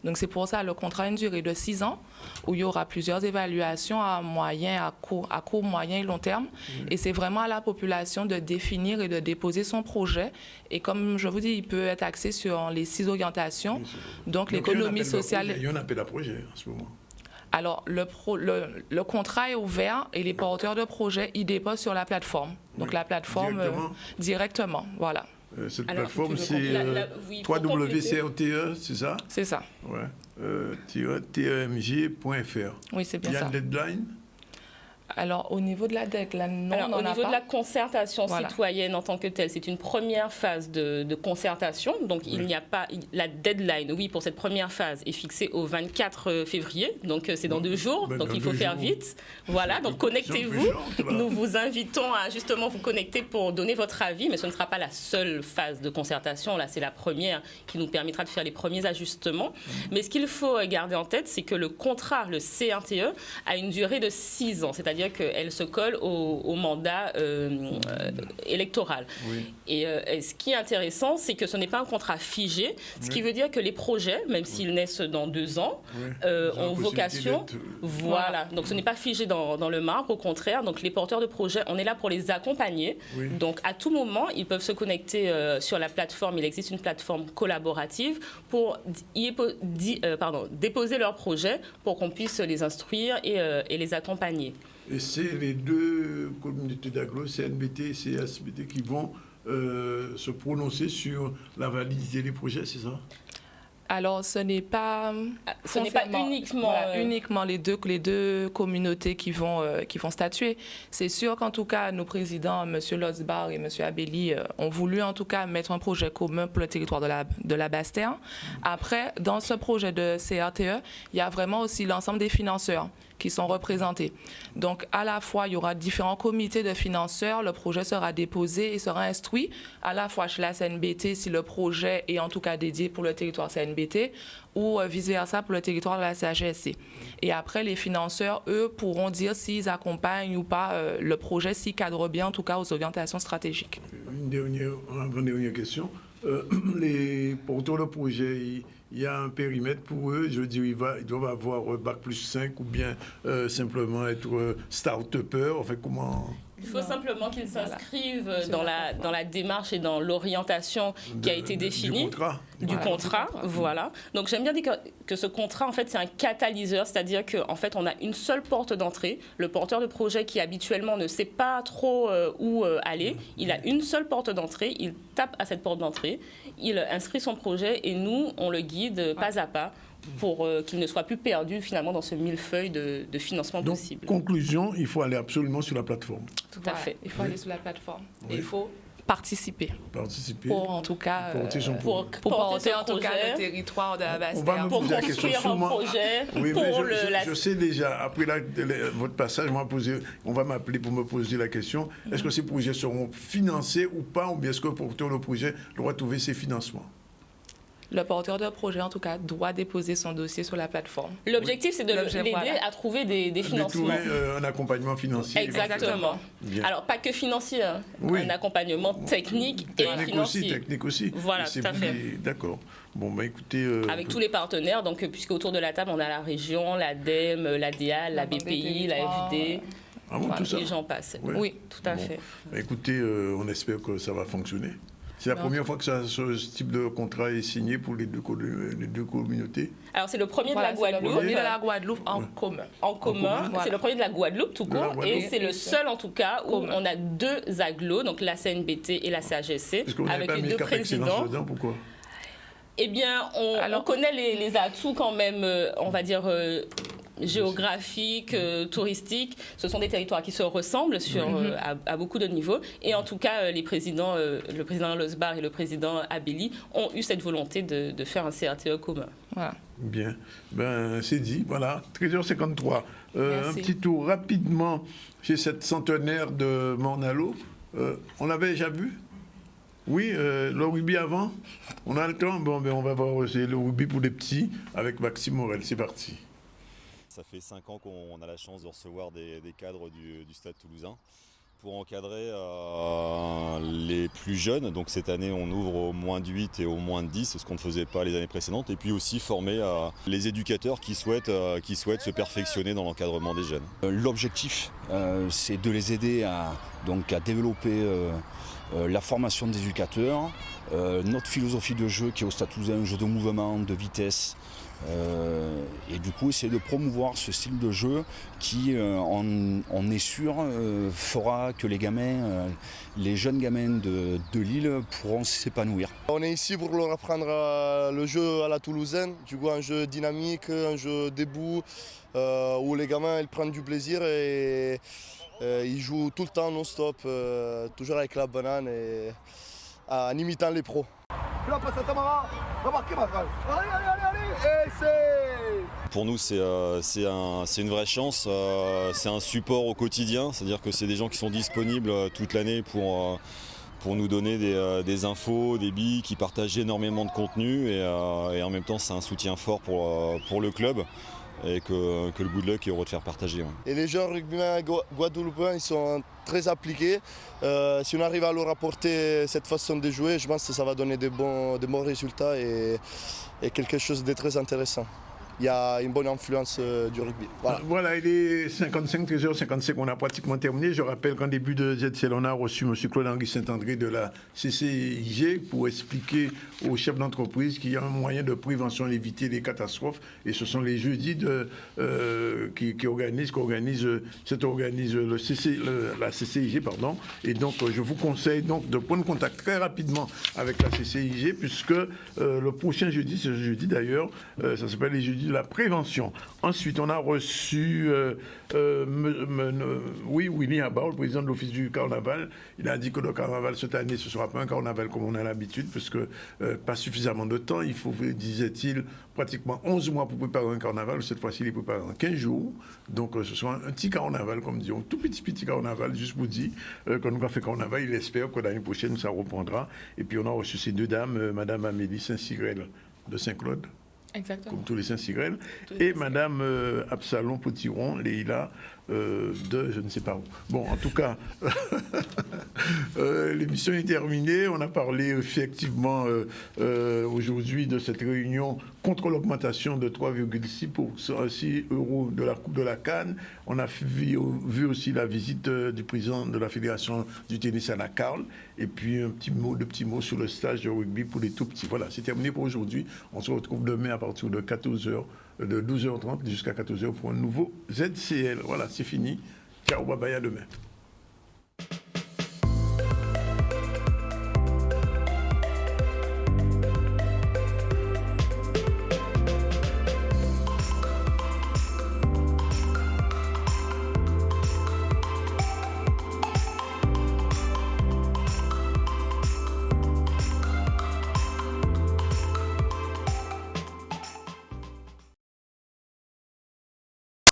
Donc, c'est pour ça le contrat a une durée de 6 ans où il y aura plusieurs évaluations à moyen, à court, moyen et long terme. Et c'est vraiment à la population de définir et de déposer son projet. Et comme je vous dis, il peut être axé sur les 6 orientations. Donc l'économie sociale... Il y a un appel à projet en ce moment. Alors, le contrat est ouvert et les porteurs de projets y déposent sur la plateforme. Donc, la plateforme directement, voilà. Cette plateforme, c'est www.crte, c'est ça? C'est ça. Ouais. TEMG.fr. Oui, c'est bien ça. Il y a un deadline? Alors, au niveau de la DEC, là, non, Alors, au niveau de la concertation Voilà. citoyenne en tant que telle, c'est une première phase de concertation. Donc, il n'y a pas... La deadline, oui, pour cette première phase est fixée au 24 février. Donc, c'est dans 2 jours. Donc, il faut faire vite. Voilà, donc connectez-vous. Nous vous invitons à justement vous connecter pour donner votre avis. Mais ce ne sera pas la seule phase de concertation. Là, c'est la première qui nous permettra de faire les premiers ajustements. Mais ce qu'il faut garder en tête, c'est que le contrat, le CRTE, a une durée de 6 ans. C'est-à-dire qu'elle se colle au mandat électoral. Oui. Et ce qui est intéressant, c'est que ce n'est pas un contrat figé, ce qui veut dire que les projets, même s'ils naissent dans 2 ans, ont vocation... Voilà, donc ce n'est pas figé dans le marbre, au contraire. Donc les porteurs de projets, on est là pour les accompagner. Oui. Donc à tout moment, ils peuvent se connecter sur la plateforme. Il existe une plateforme collaborative pour déposer leurs projets pour qu'on puisse les instruire et les accompagner. Et c'est les 2 communautés d'agglo, CNBT et CSBT, qui vont se prononcer sur la validité des projets, c'est ça? Alors, ce n'est pas uniquement les deux communautés qui vont statuer. C'est sûr qu'en tout cas, nos présidents, M. Lotzbar et M. Abelli, ont voulu en tout cas mettre un projet commun pour le territoire de la Basse-Terre. Après, dans ce projet de CRTE, il y a vraiment aussi l'ensemble des financeurs qui sont représentés. Donc, à la fois, il y aura différents comités de financeurs, le projet sera déposé et sera instruit, à la fois chez la CNBT, si le projet est en tout cas dédié pour le territoire CNBT, ou vice-versa pour le territoire de la CHSC. Et après, les financeurs, eux, pourront dire s'ils accompagnent ou pas le projet, s'ils cadrent bien, en tout cas, aux orientations stratégiques. Une dernière question. Les porteurs de projet, il y a un périmètre pour eux, je veux dire, ils doivent avoir Bac plus 5 ou bien simplement être start-upper, en fait, comment... Il faut simplement qu'ils s'inscrivent dans la démarche et dans l'orientation qui a été définie. Du contrat, voilà. Donc j'aime bien dire que ce contrat, en fait, c'est un catalyseur, c'est-à-dire qu'en fait, on a une seule porte d'entrée. Le porteur de projet qui habituellement ne sait pas trop où aller, il a une seule porte d'entrée, il tape à cette porte d'entrée, il inscrit son projet et nous, on le guide pas à pas pour qu'il ne soit plus perdu finalement dans ce millefeuille de financement possible. Conclusion, il faut aller absolument sur la plateforme. Tout à fait. Il faut aller sur la plateforme. Oui. Et il faut participer. Pour en tout cas porter son pour porter en tout cas le territoire de la Basse-Terre. Pour construire un projet. Oui, mais je sais déjà, après votre passage, on va m'appeler pour me poser la question, est-ce que ces projets seront financés ou pas, ou bien est-ce que le porteur de projet doit trouver ses financements? Le porteur de projet, en tout cas, doit déposer son dossier sur la plateforme. L'objectif, c'est de l'aider à trouver des financements. De trouver un accompagnement financier. Exactement. Alors, pas que financier, hein. Un accompagnement technique et financier. Technique aussi. Voilà, tout à fait. D'accord. Bon, bah écoutez... Avec tous les partenaires, donc, puisque autour de la table, on a la région, l'ADEME, l'ADEAL, la BPI, la FD... Ah bon, tout ça? Et j'en passe. Ouais. Oui, tout à fait. Bah, écoutez, on espère que ça va fonctionner. C'est la première fois que ce type de contrat est signé pour les deux communautés. Alors, c'est le premier de la Guadeloupe. C'est le premier de la Guadeloupe en commun. En commun. C'est le premier de la Guadeloupe, tout court. Et c'est le seul, en tout cas, où on a 2 agglos, donc la CNBT et la CHSC, avec les 2 présidents. Pourquoi? Eh bien, on connaît les atouts quand même, on va dire... géographiques, touristiques, ce sont des territoires qui se ressemblent à beaucoup de niveaux. Et en tout cas, le président Lotzbar et le président Abelli ont eu cette volonté de faire un CRTE commun. Voilà. Bien, c'est dit, voilà, 13h53. Un petit tour rapidement chez cette centenaire de Morne-à-l'Eau. On l'avait déjà vu? Oui, le rugby avant. On a le temps? Bon, on va voir aussi le rugby pour les petits avec Maxime Morel. C'est parti. Ça fait 5 ans qu'on a la chance de recevoir des cadres du Stade Toulousain pour encadrer les plus jeunes. Donc cette année, on ouvre au moins de 8 et au moins de 10, ce qu'on ne faisait pas les années précédentes. Et puis aussi former les éducateurs qui souhaitent se perfectionner dans l'encadrement des jeunes. L'objectif, c'est de les aider à développer la formation des éducateurs, notre philosophie de jeu qui est au Stade Toulousain, un jeu de mouvement, de vitesse, Et du coup, essayer de promouvoir ce style de jeu qui, on est sûr, fera que les gamins, les jeunes gamins de Lille pourront s'épanouir. On est ici pour leur apprendre le jeu à la toulousaine, du coup un jeu dynamique, un jeu debout, où les gamins ils prennent du plaisir et ils jouent tout le temps non-stop, toujours avec la banane et en imitant les pros. Pour nous, c'est une vraie chance, c'est un support au quotidien, c'est-à-dire que c'est des gens qui sont disponibles toute l'année pour nous donner des infos, des billes, qui partagent énormément de contenu et en même temps c'est un soutien fort pour le club et que le Good Luck est heureux de faire partager. Ouais. Et les jeunes rugbymen guadeloupéens, ils sont très appliqués. Si on arrive à leur apporter cette façon de jouer, je pense que ça va donner de bons résultats et quelque chose de très intéressant. Il y a une bonne influence du rugby. Voilà, il est 55, 13h55, on a pratiquement terminé. Je rappelle qu'en début de ZCL, on a reçu M. Claude-Henri Saint-André de la CCIG pour expliquer aux chefs d'entreprise qu'il y a un moyen de prévention et d'éviter les catastrophes. Et ce sont les jeudis qui organisent la CCIG. Pardon. Et donc, je vous conseille donc de prendre contact très rapidement avec la CCIG, puisque le prochain jeudi, c'est jeudi d'ailleurs, ça s'appelle les jeudis de la prévention. Ensuite, on a reçu Willy Abar, le président de l'Office du Carnaval. Il a dit que le carnaval cette année, ce ne sera pas un carnaval comme on a l'habitude, parce que pas suffisamment de temps. Il faut, disait-il, pratiquement 11 mois pour préparer un carnaval. Cette fois-ci, il est préparé en 15 jours. Donc, ce sera un petit carnaval, comme disons, tout petit carnaval, juste pour dire qu'on a fait carnaval. Il espère que l'année prochaine, ça reprendra. Et puis, on a reçu ces deux dames, Madame Amélie Saint-Sigrel de Saint-Claude. Exactement. Comme tous les Saint-Sigrel, et Madame Absalon Potiron, Léila, de je ne sais pas où. Bon, en tout cas, l'émission est terminée. On a parlé effectivement aujourd'hui de cette réunion contre l'augmentation de 3,6 € de la Coupe de la Cannes. On a vu aussi la visite du président de la Fédération du tennis à la Carle, et puis deux petits mots sur le stage de rugby pour les tout petits. Voilà, c'est terminé pour aujourd'hui. On se retrouve demain à partir de 12h30 jusqu'à 14h pour un nouveau ZCL. Voilà, c'est fini. Ciao, bye bye, à demain.